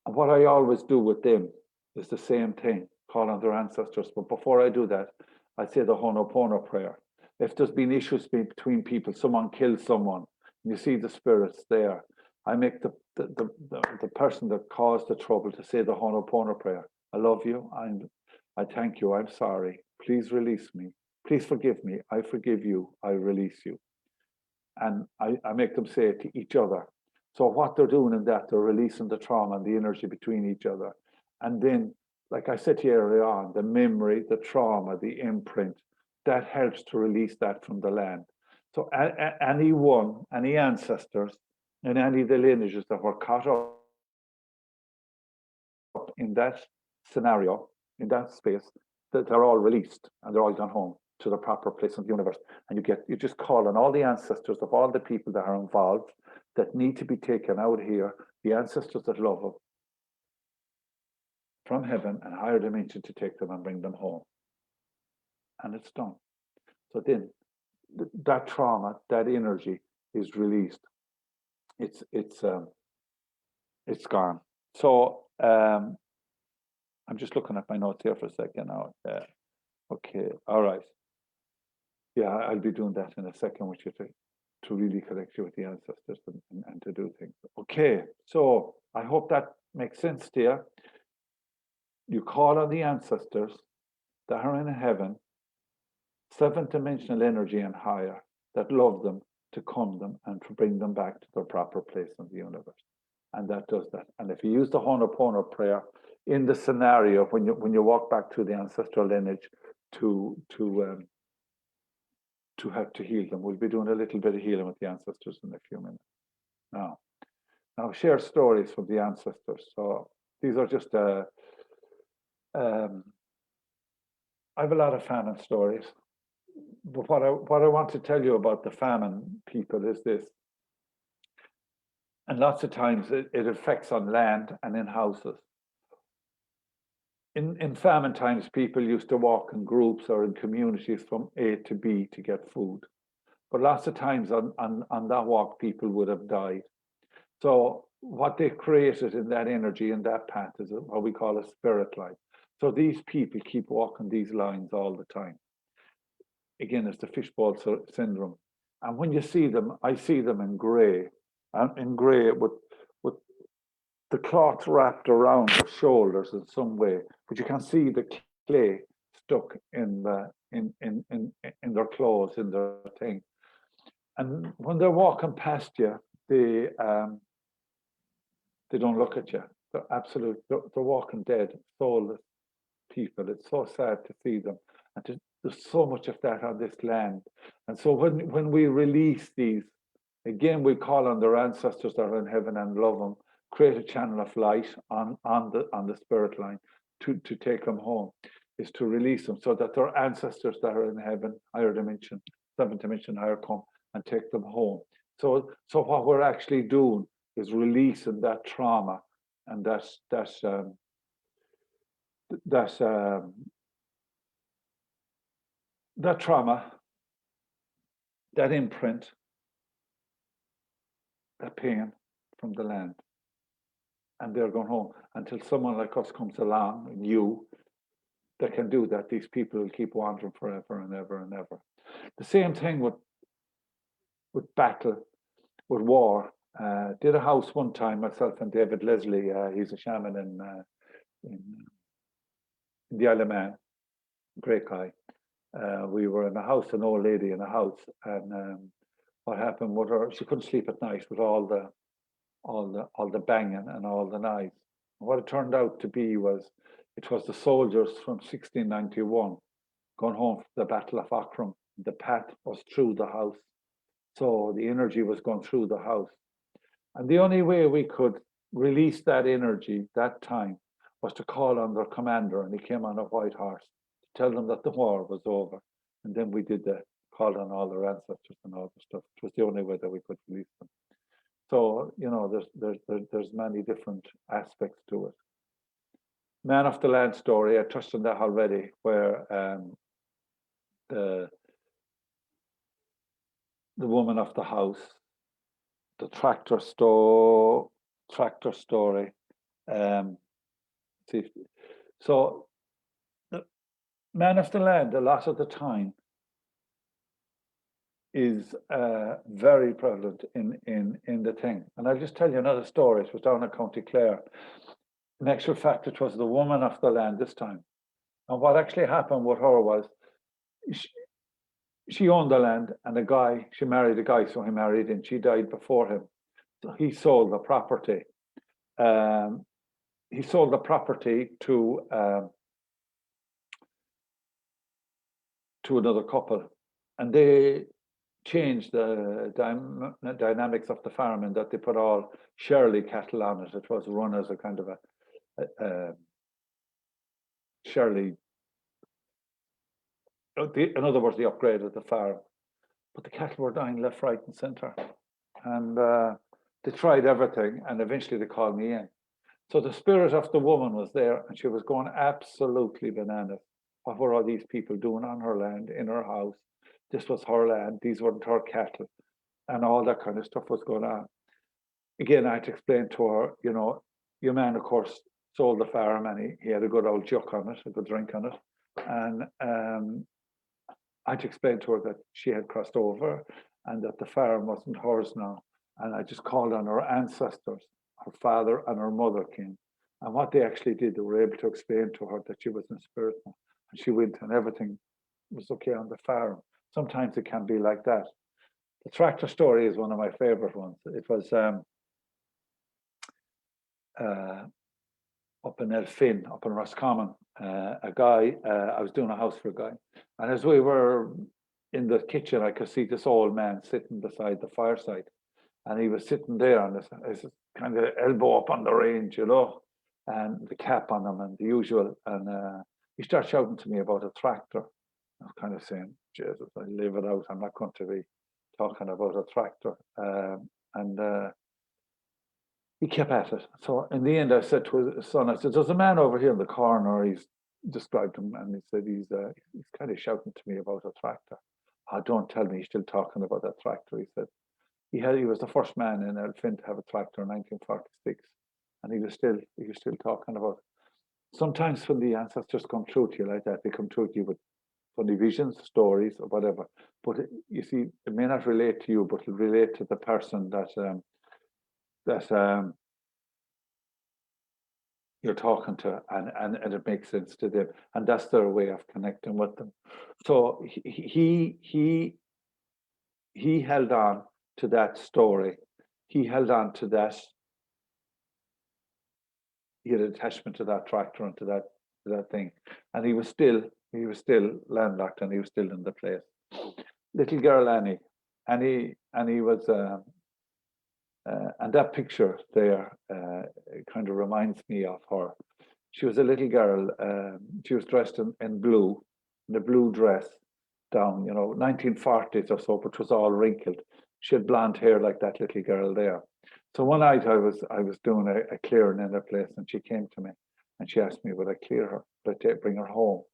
And what I always do with them is the same thing, call on their ancestors. But before I do that, I say the Ho'oponopono prayer. If there's been issues between people, someone kills someone, and you see the spirits there, I make the person that caused the trouble to say the Ho'oponopono prayer. I love you. I thank you. I'm sorry. Please release me. Please forgive me. I forgive you. I release you. And I make them say it to each other. So what they're doing in that, they're releasing the trauma and the energy between each other. And then, like I said to you earlier on, the memory, the trauma, the imprint, that helps to release that from the land. So any ancestors and any of the lineages that were caught up in that scenario, in that space, that they're all released and they're all gone home to the proper place in the universe. And you just call on all the ancestors of all the people that are involved that need to be taken out here, the ancestors that love them, from heaven and higher dimension to take them and bring them home. And it's done. So then that trauma, that energy is released. It's gone. So I'm just looking at my notes here for a second now. Okay, all right. Yeah, I'll be doing that in a second with you to really connect you with the ancestors and to do things. Okay, so I hope that makes sense to you. You call on the ancestors that are in heaven, seventh dimensional energy and higher, that love them, to come them and to bring them back to their proper place in the universe. And that does that. And if you use the Ho'oponopono prayer in the scenario when you walk back to the ancestral lineage to help to heal them, we'll be doing a little bit of healing with the ancestors in a few minutes. Now share stories from the ancestors. So these are just I have a lot of famine stories, but what I want to tell you about the famine people is this. And lots of times it affects on land and in houses. In famine times, people used to walk in groups or in communities from A to B to get food. But lots of times on that walk, people would have died. So what they created in that energy, in that path, is what we call a spirit line. So these people keep walking these lines all the time. Again, it's the fishbowl syndrome. And when you see them, I see them in grey, and in grey with the cloth wrapped around their shoulders in some way, but you can see the clay stuck in their clothes, in their thing. And when they're walking past you, they don't look at you. They're walking dead, soulless. people. It's so sad to see them. And there's so much of that on this land. And so when we release these, again, we call on their ancestors that are in heaven and love them, create a channel of light on the spirit line to take them home, is to release them so that their ancestors that are in heaven, higher dimension, seventh dimension, higher, come and take them home. So what we're actually doing is releasing that trauma and that trauma, that imprint, that pain from the land. And they're going home until someone like us comes along, new, that can do that. These people will keep wandering forever and ever and ever. The same thing with battle, with war. Did a house one time, myself and David Leslie, he's a shaman in the Isle of Man, great guy. We were in a house, an old lady in a house, and what happened with her, she couldn't sleep at night with all the banging and all the noise. And what it turned out to be was, it was the soldiers from 1691 going home from the Battle of Accreditation. The path was through the house, so the energy was going through the house. And the only way we could release that energy that time was to call on their commander, and he came on a white horse to tell them that the war was over. And then we did that, called on all their ancestors and all the stuff. It was the only way that we could release them. So, you know, there's many different aspects to it. Man of the Land story, I touched on that already, where the woman of the house, the tractor story. So the Man of the Land, a lot of the time, is very prevalent in the thing. And I'll just tell you another story. It was down in County Clare. In actual fact, it was the woman of the land this time. And what actually happened with her was, she owned the land, and a guy, she married a guy, so he married, and she died before him. So he sold the property. He sold the property to another couple, and they changed the dynamics of the farm in that they put all Shirley cattle on it. It was run as a kind of a Shirley. In other words, they upgraded the farm, but the cattle were dying left, right, and centre, and they tried everything, and eventually they called me in. So the spirit of the woman was there, and she was going absolutely bananas. What were all these people doing on her land, in her house? This was her land. These weren't her cattle, and all that kind of stuff was going on. Again, I had to explain to her, you know, your man, of course, sold the farm, and he had a good old juck on it, a good drink on it, and I had to explain to her that she had crossed over and that the farm wasn't hers now. And I just called on her ancestors. Her father and her mother came. And what they actually did, they were able to explain to her that she was in spirit now. And she went, and everything was okay on the farm. Sometimes it can be like that. The tractor story is one of my favorite ones. It was up in Elphin, up in Roscommon. A guy, I was doing a house for a guy. And as we were in the kitchen, I could see this old man sitting beside the fireside. And he was sitting there on this kind of elbow up on the range, you know, and the cap on him and the usual. And he started shouting to me about a tractor. I was kind of saying, Jesus, I live it out. I'm not going to be talking about a tractor. He kept at it. So in the end, I said to his son, I said, there's a man over here in the corner. He's described him, and he said, he's kind of shouting to me about a tractor. Oh, don't tell me he's still talking about that tractor. He said, he was the first man in Elphin to have a tractor in 1946, and he was still talking about it. Sometimes when the ancestors come through to you like that, they come through to you with funny visions, stories, or whatever. But you see, it may not relate to you, but it'll relate to the person that you're talking to, and it makes sense to them, and that's their way of connecting with them. So he held on to that story. He held on to that. He had attachment to that tractor and to that that thing. And he was still landlocked, and he was still in the place. Little girl Annie, Annie was, and that picture there kind of reminds me of her. She was a little girl. She was dressed in blue, in a blue dress down, 1940s or so, but was all wrinkled. She had blonde hair like that little girl there. So one night I was doing a clearing in a place, and she came to me and she asked me, would I clear her? Would I bring her home?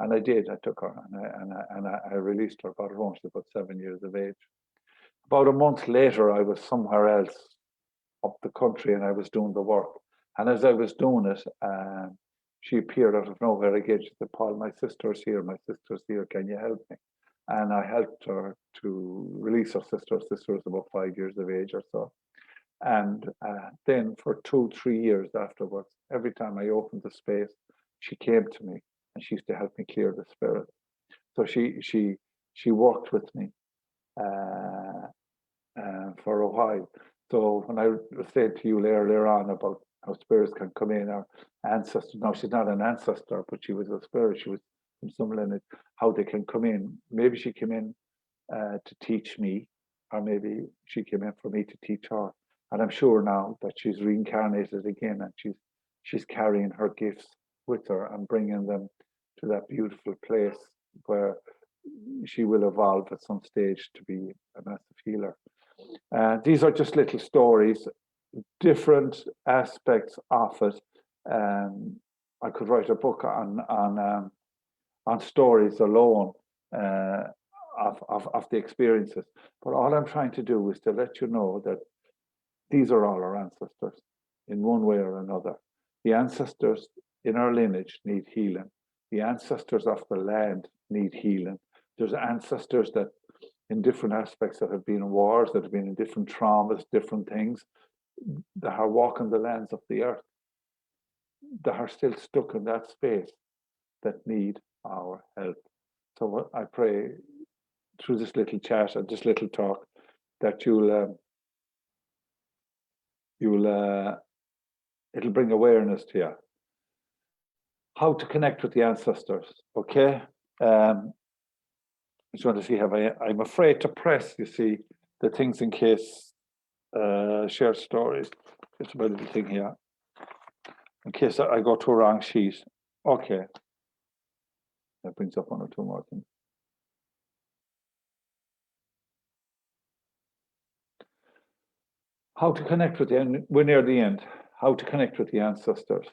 And I did. I took her and I released her, brought her home. She was about 7 years of age. About a month later, I was somewhere else up the country, and I was doing the work. And as I was doing it, she appeared out of nowhere again. She said, Paul, my sister's here. My sister's here. Can you help me? And I helped her to release her sister. Her sister was about 5 years of age or so. And then for 2-3 years afterwards, every time I opened the space, she came to me, and she used to help me clear the spirit. So she worked with me for a while. So when I was saying to you earlier on about how spirits can come in, our ancestors, no, she's not an ancestor, but she was a spirit, she was from some lineage, how they can come in. Maybe she came in to teach me, or maybe she came in for me to teach her. And I'm sure now that she's reincarnated again, and she's carrying her gifts with her and bringing them to that beautiful place where she will evolve at some stage to be a massive healer. These are just little stories, different aspects of it. I could write a book on stories alone of the experiences. But all I'm trying to do is to let you know that these are all our ancestors in one way or another. The ancestors in our lineage need healing. The ancestors of the land need healing. There's ancestors that in different aspects that have been in wars, that have been in different traumas, different things, that are walking the lands of the earth, that are still stuck in that space, that need our help. So what I pray through this little chat and this little talk that it'll bring awareness to you. How to connect with the ancestors, okay? I just want to see, I'm afraid to press, you see, the things in case, share stories. It's about a little thing here. In case I go to a wrong sheet. Okay. That brings up 1 or 2 more things. How to connect with we're near the end. How to connect with the ancestors.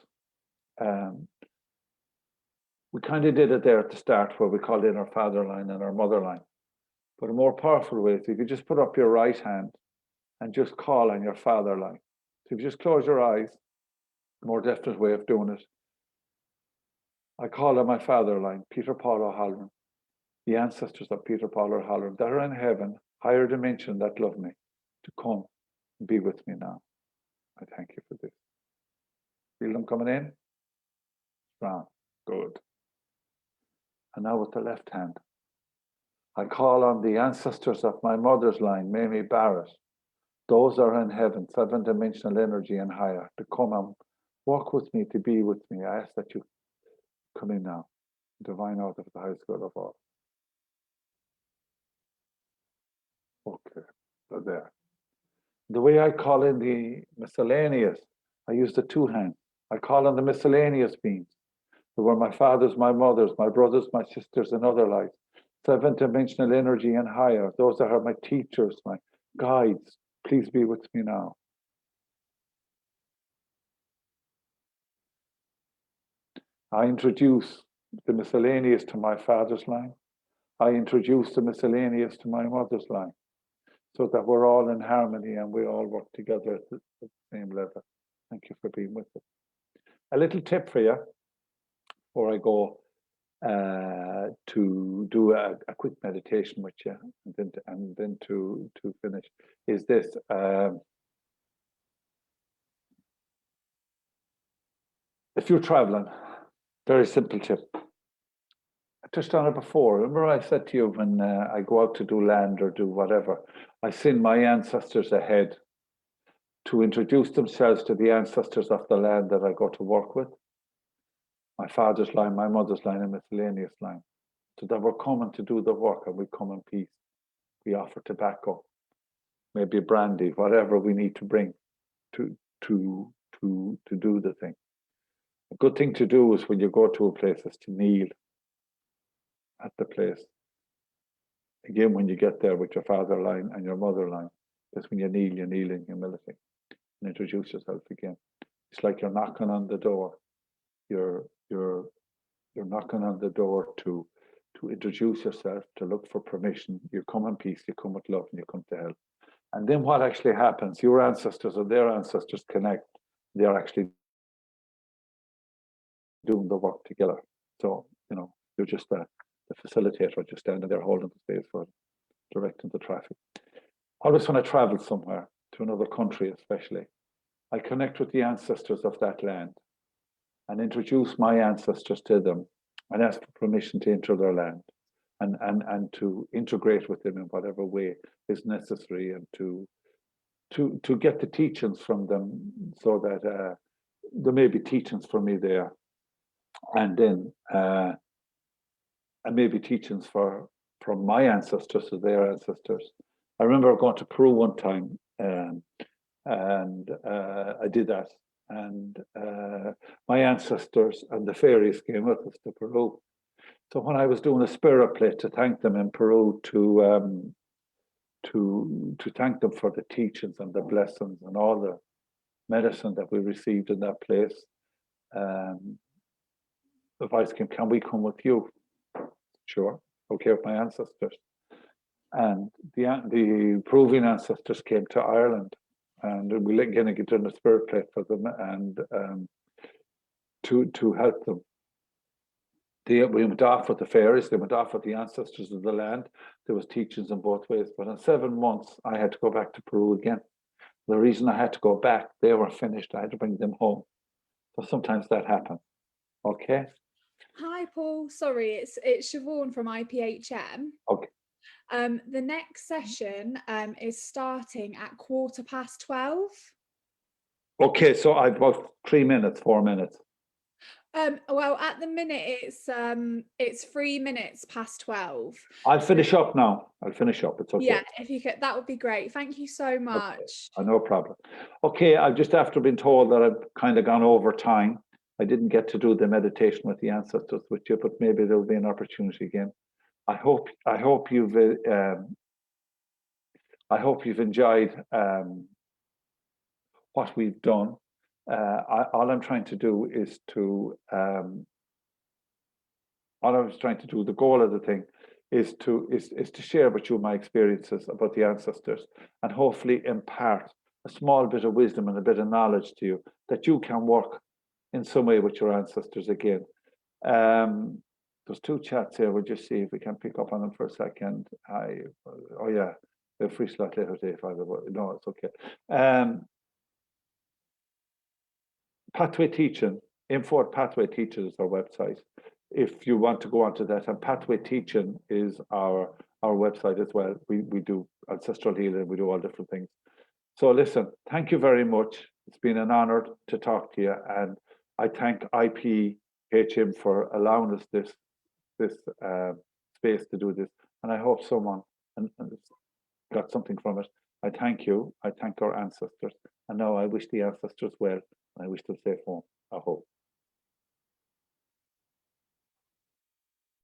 We kind of did it there at the start where we called in our father line and our mother line. But a more powerful way is if you just put up your right hand and just call on your father line. So if you just close your eyes, a more definite way of doing it. I call on my father line, Peter Paul O'Halloran, the ancestors of Peter Paul O'Halloran that are in heaven, higher dimension that love me, to come and be with me now. I thank you for this. Feel them coming in? Strong. Good. And now with the left hand, I call on the ancestors of my mother's line, Mamie Barrett. Those are in heaven, 7-dimensional energy and higher, to come and walk with me, to be with me. I ask that you come in now. Divine out of the highest good of all. Okay, so there. The way I call in the miscellaneous, I use the 2 hands. I call on the miscellaneous beings. Who were my fathers, my mothers, my brothers, my sisters, and other lives. 7-dimensional energy and higher. Those that are my teachers, my guides. Please be with me now. I introduce the miscellaneous to my father's line. I introduce the miscellaneous to my mother's line, so that we're all in harmony and we all work together at the same level. Thank you for being with us. A little tip for you before I go to do a quick meditation with you and then to finish is this. If you're traveling, very simple tip. I touched on it before. Remember I said to you when I go out to do land or do whatever, I send my ancestors ahead to introduce themselves to the ancestors of the land that I go to work with. my father's line, my mother's line, and miscellaneous line. So that we're coming to do the work, and we come in peace. We offer tobacco, maybe brandy, whatever we need to bring to do the thing. A good thing to do is when you go to a place is to kneel at the place. Again, when you get there with your father line and your mother line, because when you kneel in humility and introduce yourself again. It's like you're knocking on the door. You're knocking on the door to introduce yourself, to look for permission. You come in peace, you come with love, and you come to help. And then what actually happens? Your ancestors and their ancestors connect. They're actually doing the work together. So, you're just the facilitator, just standing there holding the space for directing the traffic. Always when I travel somewhere, to another country especially, I connect with the ancestors of that land and introduce my ancestors to them and ask for permission to enter their land and to integrate with them in whatever way is necessary, and to get the teachings from them, so that there may be teachings for me there, and then and maybe teachings from my ancestors to their ancestors. I remember going to Peru one time, and I did that, and my ancestors and the fairies came with us to Peru. So when I was doing a spirit play to thank them in Peru, to thank them for the teachings and the blessings and all the medicine that we received in that place, the voice came, "Can we come with you?" Sure, okay, with my ancestors. And the Peruvian ancestors came to Ireland, and we again get in a spirit play for them, and to help them. We went off with the fairies, they went off with the ancestors of the land. There was teachings in both ways, but in 7 months, I had to go back to Peru again. The reason I had to go back, they were finished. I had to bring them home. So sometimes that happens. Okay. Hi, Paul. Sorry, it's Siobhan from IPHM. Okay. The next session is starting at 12:15. Okay, so I've about 3 minutes, 4 minutes. Well, at the minute it's 3 minutes past 12. I'll finish up now. I'll finish up. It's okay. Yeah, if you could, that would be great. Thank you so much. Okay. No problem. Okay, I've just after been told that I've kind of gone over time. I didn't get to do the meditation with the ancestors with you, but maybe there'll be an opportunity again. I hope you've enjoyed what we've done. All I'm trying to do is the goal of the thing is to share with you my experiences about the ancestors, and hopefully impart a small bit of wisdom and a bit of knowledge to you, that you can work in some way with your ancestors again. There's 2 chats here. We'll just see if we can pick up on them for a second. Oh yeah, the free slot later today. No, it's okay. Pathway Teaching, info at Pathway Teaching is our website. If you want to go onto that, and Pathway Teaching is our website as well. We do ancestral healing, we do all different things. So listen, thank you very much. It's been an honor to talk to you, and I thank IPHM for allowing us this space to do this, and I hope someone got something from it. I thank you. I thank our ancestors, and now I wish the ancestors well, and I wish them safe home. I hope.